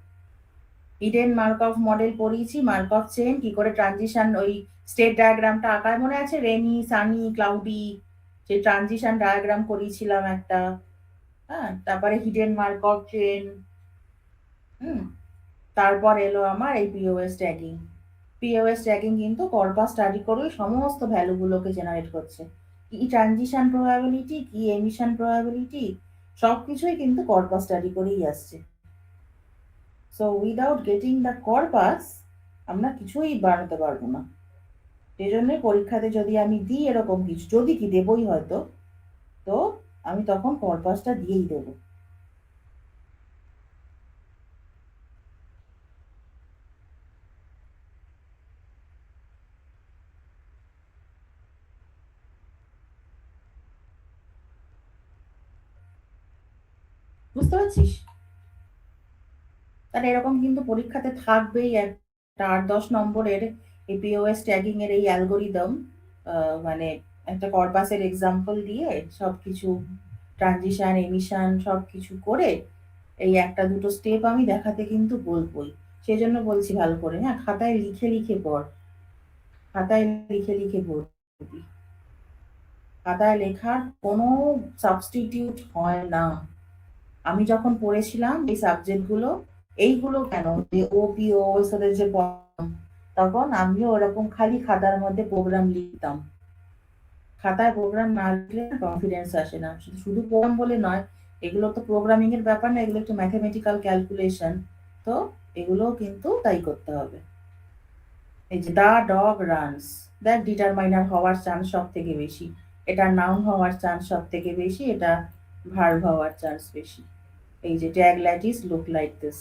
হিডেন মার্কভ মডেল পড়িয়েছি, মার্কভ চেন, কি করে ট্রানজিশন, ওই স্টেট ডায়াগ্রামটা আঁকায় মনে আছে, রেনি সানি ক্লাউডি, যে ট্রানজিশন ডায়াগ্রাম করিয়েছিলাম একটা। হ্যাঁ, তারপরে হিডেন মার্কভ চেন। হুম। তারপর এলো আমার এই পিওএস ট্যাগিং। পিওএস ট্যাগিং কিন্তু কর্পাস স্টাডি করে সমস্ত ভ্যালুগুলোকে জেনারেট করছে, কি ট্রানজিশন প্রবাবিলিটি, কি এমিশন প্রবাবিলিটি, সবকিছুই কিন্তু কর্পাস স্টাডি করেই আসছে। So without getting the corpus আমরা কিছুই বানাতে পারবো না। সেই জন্যই পরীক্ষাতে যদি আমি দিই এরকম কিছু, যদি কি দেবই হয়তো, তো আমি তখন কর্পাসটা দিয়েই দেবো। বুঝতে পারছিস? তাহলে এরকম কিন্তু পরীক্ষাতে থাকবেই একটা 8-10 নম্বরের এই পিওএস ট্যাগিং এর এই অ্যালগোরিদম, মানে একটা কর্পাসের এক্সাম্পল দিয়ে সবকিছু ট্রানজিশন এমিশন সবকিছু করে এই একটা দুটো স্টেপ আমি দেখাতে কিন্তু বলবোই। সেই জন্য বলছি ভালো করে, হ্যাঁ, খাতায় লিখে লিখে পড়, খাতায় লিখে লিখে পড়বি। খাতায় লেখার কোনো সাবস্টিটিউট হয় না। আমি যখন পড়েছিলাম এই সাবজেক্টগুলো, এইগুলো কেন, যে ওপিও ওদের যে পড়াতাম, তখন আমিও ওরকম খালি খাতার মধ্যে প্রোগ্রাম লিখতাম। খাতায় প্রোগ্রাম না লিখলে কনফিডেন্স আসে না। শুধু শুধু প্রোগ্রাম বলে নয়, এগুলো তো প্রোগ্রামিং এর ব্যাপার না, এগুলো একটু ম্যাথমেটিক্যাল ক্যালকুলেশন। তো এগুলো কিন্তু তাই করতে হবে। এই যে দা ডগ রানস, দ্যাট ডিটারমাইনার হওয়ার চান্স সব থেকে বেশি, এটা নাউন হওয়ার চান্স সব থেকে বেশি, এটা ভার্ব হওয়ার চান্স বেশি। এই যে tag lattice look like this,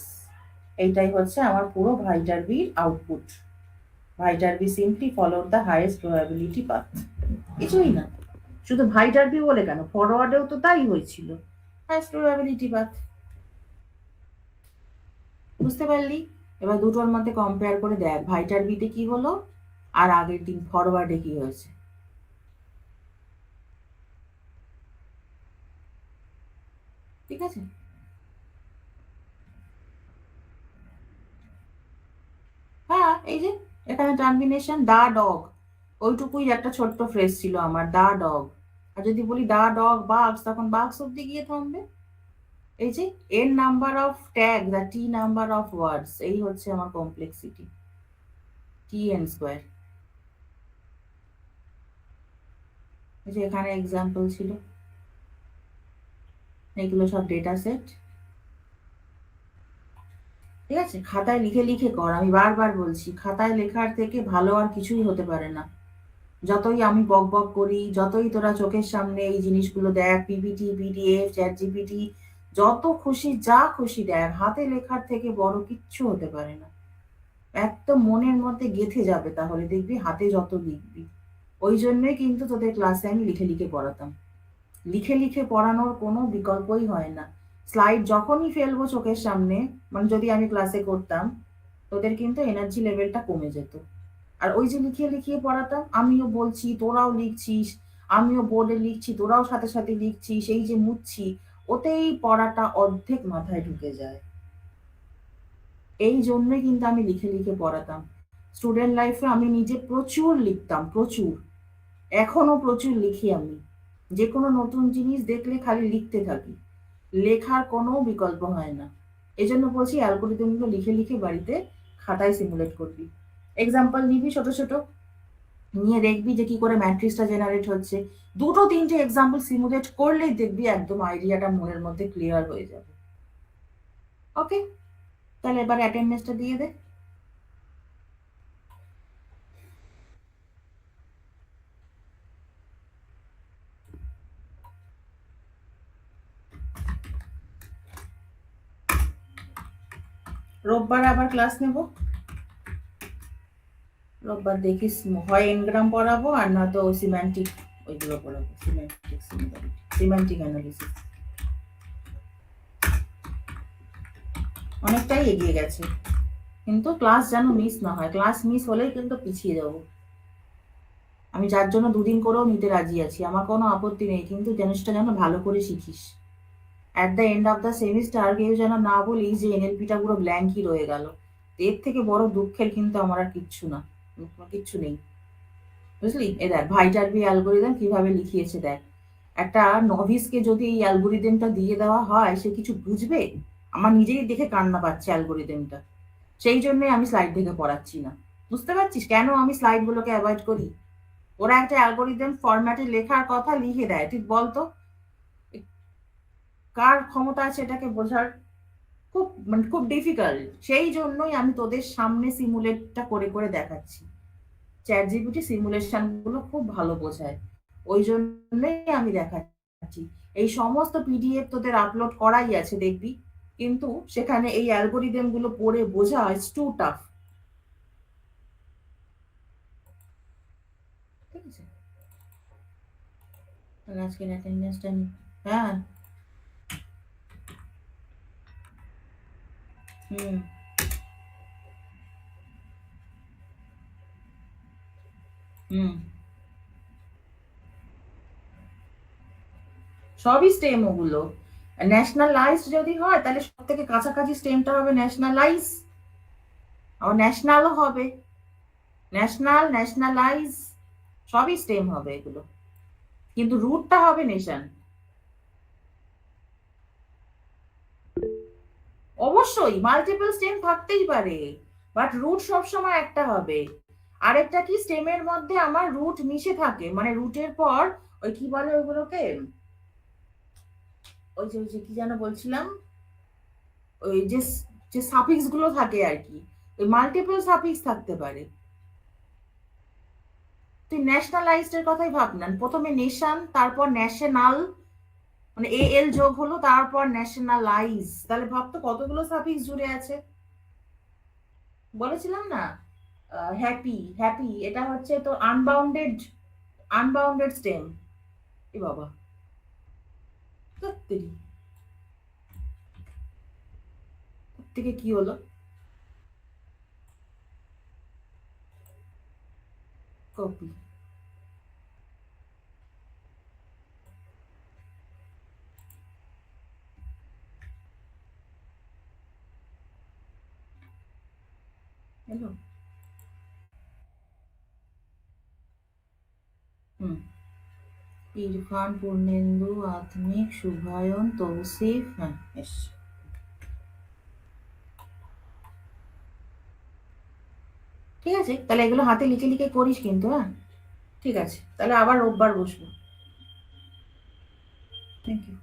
এইটাই হচ্ছে আমার পুরো ভাইটারবির output. Viterbi simply followed the highest probability path, কিছুই না। শুধু ভাইটারবি বলে কেন, ফরওয়ার্ডেও তো তাই হয়েছিল, হাইয়েস্ট প্রবাবিলিটি পাথ। বুঝতে পারলি? এবার দুটোর মধ্যে কম্পেয়ার করে দেখ ভাইটারবিতে কি হলো আর আগের দিন ফরওয়ার্ডে কি হয়েছে। ঠিক আছে? হ্যাঁ, এই যে এখানে টার্মিনেশন দা ডগ, ওইটুকুই একটা ছোট্ট ফ্রেজ ছিল আমার, দা ডগ। আর যদি বলি দা ডগ বার্কস, তখন বার্কস অব্দি গিয়ে থামবে। এই যে N number of tag, the T number of words, এই হচ্ছে আমার কমপ্লেক্সিটি, টি এন স্কোয়ার। এই যে এখানে এক্সাম্পল ছিল, এগুলো সব ডেটা সেট। ঠিক আছে? খাতায় লিখে লিখে কর। আমি বারবার বলছি, খাতায় লেখার থেকে ভালো আর কিছুই হতে পারে না। যতই আমি বক বক করি, যতই তোরা চোখের সামনে এই জিনিসগুলো দেখ, পিপিটি, পিডিএফ, চ্যাট জিপিটি, যত খুশি যা খুশি দেখ, হাতে লেখার থেকে বড় কিচ্ছু হতে পারে না। একদম মনের মধ্যে গেঁথে যাবে, তাহলে দেখবি হাতে যত লিখবি। ওই জন্যই কিন্তু তোদের ক্লাসে আমি লিখে লিখে পড়াতাম। লিখে লিখে পড়ানোর কোনো বিকল্পই হয় না। স্লাইড যখনই ফেলবো চোখের সামনে, মানে যদি আমি ক্লাসে করতাম, তোদের কিন্তু এনার্জি লেভেলটা কমে যেত। আর ওই যে লিখিয়ে লিখিয়ে পড়াতাম, আমিও বলছি তোরাও লিখছিস, আমিও বোর্ডে লিখছি তোরাও সাথে সাথে লিখছিস, এই যে মুছছি, ওতেই পড়াটা অর্ধেক মাথায় ঢুকে যায়। এই জন্যই কিন্তু আমি লিখে লিখে পড়াতাম। স্টুডেন্ট লাইফে আমি নিজে প্রচুর লিখতাম, প্রচুর। এখনো প্রচুর লিখি আমি। যে কোনো নতুন জিনিস দেখলে খালি লিখতে থাকি। লেখার কোনো বিকল্প হয় না। এজন্য বলছি অ্যালগরিদমগুলো লিখে লিখে বাড়িতে খাতায় সিমুলেট করবি। এক্সাম্পল নিবি ছোট ছোট, নিয়ে দেখবি যে কি করে ম্যাট্রিক্সটা জেনারেট হচ্ছে। দুটো তিনটে এক্সাম্পল সিমুলেট করলেই দেখবি একদম আইডিয়াটা মনের মধ্যে ক্লিয়ার হয়ে যাবে। ওকে, তাহলে এবার অ্যাটেন্ডেন্সটা দিয়ে দে। রোববার আবার ক্লাস নেব। রোববার দেখিস, হয় এনগ্রাম পড়াবো আর না তো সিম্যান্টিক, ওইগুলো পড়াবো, সিম্যান্টিক সিম্যান্টিক অ্যানালিসিস। অনেকটাই এগিয়ে গেছে, কিন্তু ক্লাস যেন মিস না হয়। ক্লাস মিস হলেই কিন্তু পিছিয়ে যাবো। আমি যার জন্য দুদিন করেও নিতে রাজি আছি, আমার কোনো আপত্তি নেই, কিন্তু জিনিসটা যেন ভালো করে শিখিস। At the end of the semester কেউ যেন না বলিস যে এনএলপিটা পুরো ব্ল্যাঙ্কই রয়ে গেল। এর থেকে বড় দুঃখের কিন্তু আমার আর কিচ্ছু না, কিচ্ছু নেই। বুঝলি? এ দেখ ভাইটার বি অ্যালগোরিদম কিভাবে লিখিয়েছে দেখ। একটা নভিসকে যদি এই অ্যালগোরিদমটা দিয়ে দেওয়া হয়, সে কিছু বুঝবে? আমার নিজেই দেখে কান্না পাচ্ছে অ্যালগোরিদমটা। সেই জন্যই আমি স্লাইড দেখে পড়াচ্ছি না। বুঝতে পারছিস কেন আমি স্লাইডগুলোকে অ্যাভয়েড করি? ওরা একটা অ্যালগোরিদম ফরম্যাটে লেখার কথা লিখে দেয়, তুই বলতো কার ক্ষমতা আছে এটাকে বোঝার? খুব মানে খুব ডিফিকাল্ট। সেই জন্যই আমি তোদের সামনে সিমুলেটটা করে করে দেখাচ্ছি। চ্যাট জিপিটি সিমুলেশন গুলো খুব ভালো বোঝায়, ওই জন্যই আমি দেখাচ্ছি। এই সমস্ত পিডিএফ তোদের আপলোড করাই আছে দেখবি, কিন্তু সেখানে এই অ্যালগোরিদম গুলো পড়ে বোঝা ইটস টু টাফ। ঠিক আছে, তাহলে আজকের অ্যাটেন্ডেন্সটা হ্যাঁ। হুম। হুম। সবই স্টেম ওগুলো। ন্যাশনালাইজড যদি হয় তাহলে সব থেকে কাছাকাছি স্টেমটা হবে ন্যাশনালাইজ, আবার ন্যাশনালও হবে। ন্যাশনাল, ন্যাশনালাইজ, সবই স্টেম হবে এগুলো, কিন্তু রুটটা হবে নেশন। অবশ্যই মাল্টিপল স্টেম থাকতেই পারে, বাট রুট সবসময় একটা হবে। আরেকটা কি, স্টেমের মধ্যে আমার রুট মিশে থাকে, মানে রুটের পর ওই কি বলে ওইগুলোকে, ওই যে কি যেন বলছিলাম, ওই যে যে সাফিক্স গুলো থাকে আর কি, ওই মাল্টিপল সাফিক্স থাকতে পারে। তুই ন্যাশনালাইজড এর কথাই ভাব না, প্রথমে নেশন তারপর ন্যাশনাল, মানে এ এল যোগ হলো তারপর ন্যাশনালাইজ, তাহলে ভাব তো কতগুলো সাফিক্স জুড়ে আছে। বলেছিলাম না, হ্যাপি, হ্যাপি এটা হচ্ছে তো আনবাউন্ডেড, আনবাউন্ডেড স্টেম। এ বাবা, সত্যি থেকে কি হলো? কপি। এলো। হুম। ইরফান, পূর্ণেন্দু, আধুনিক, শুভায়ন, তৌসিফ, হ্যাঁ এসছে। ঠিক আছে, তাহলে এগুলো হাতে লিখে লিখে করিস কিন্তু, হ্যাঁ। ঠিক আছে, তাহলে আবার রোববার বসবো। Thank you.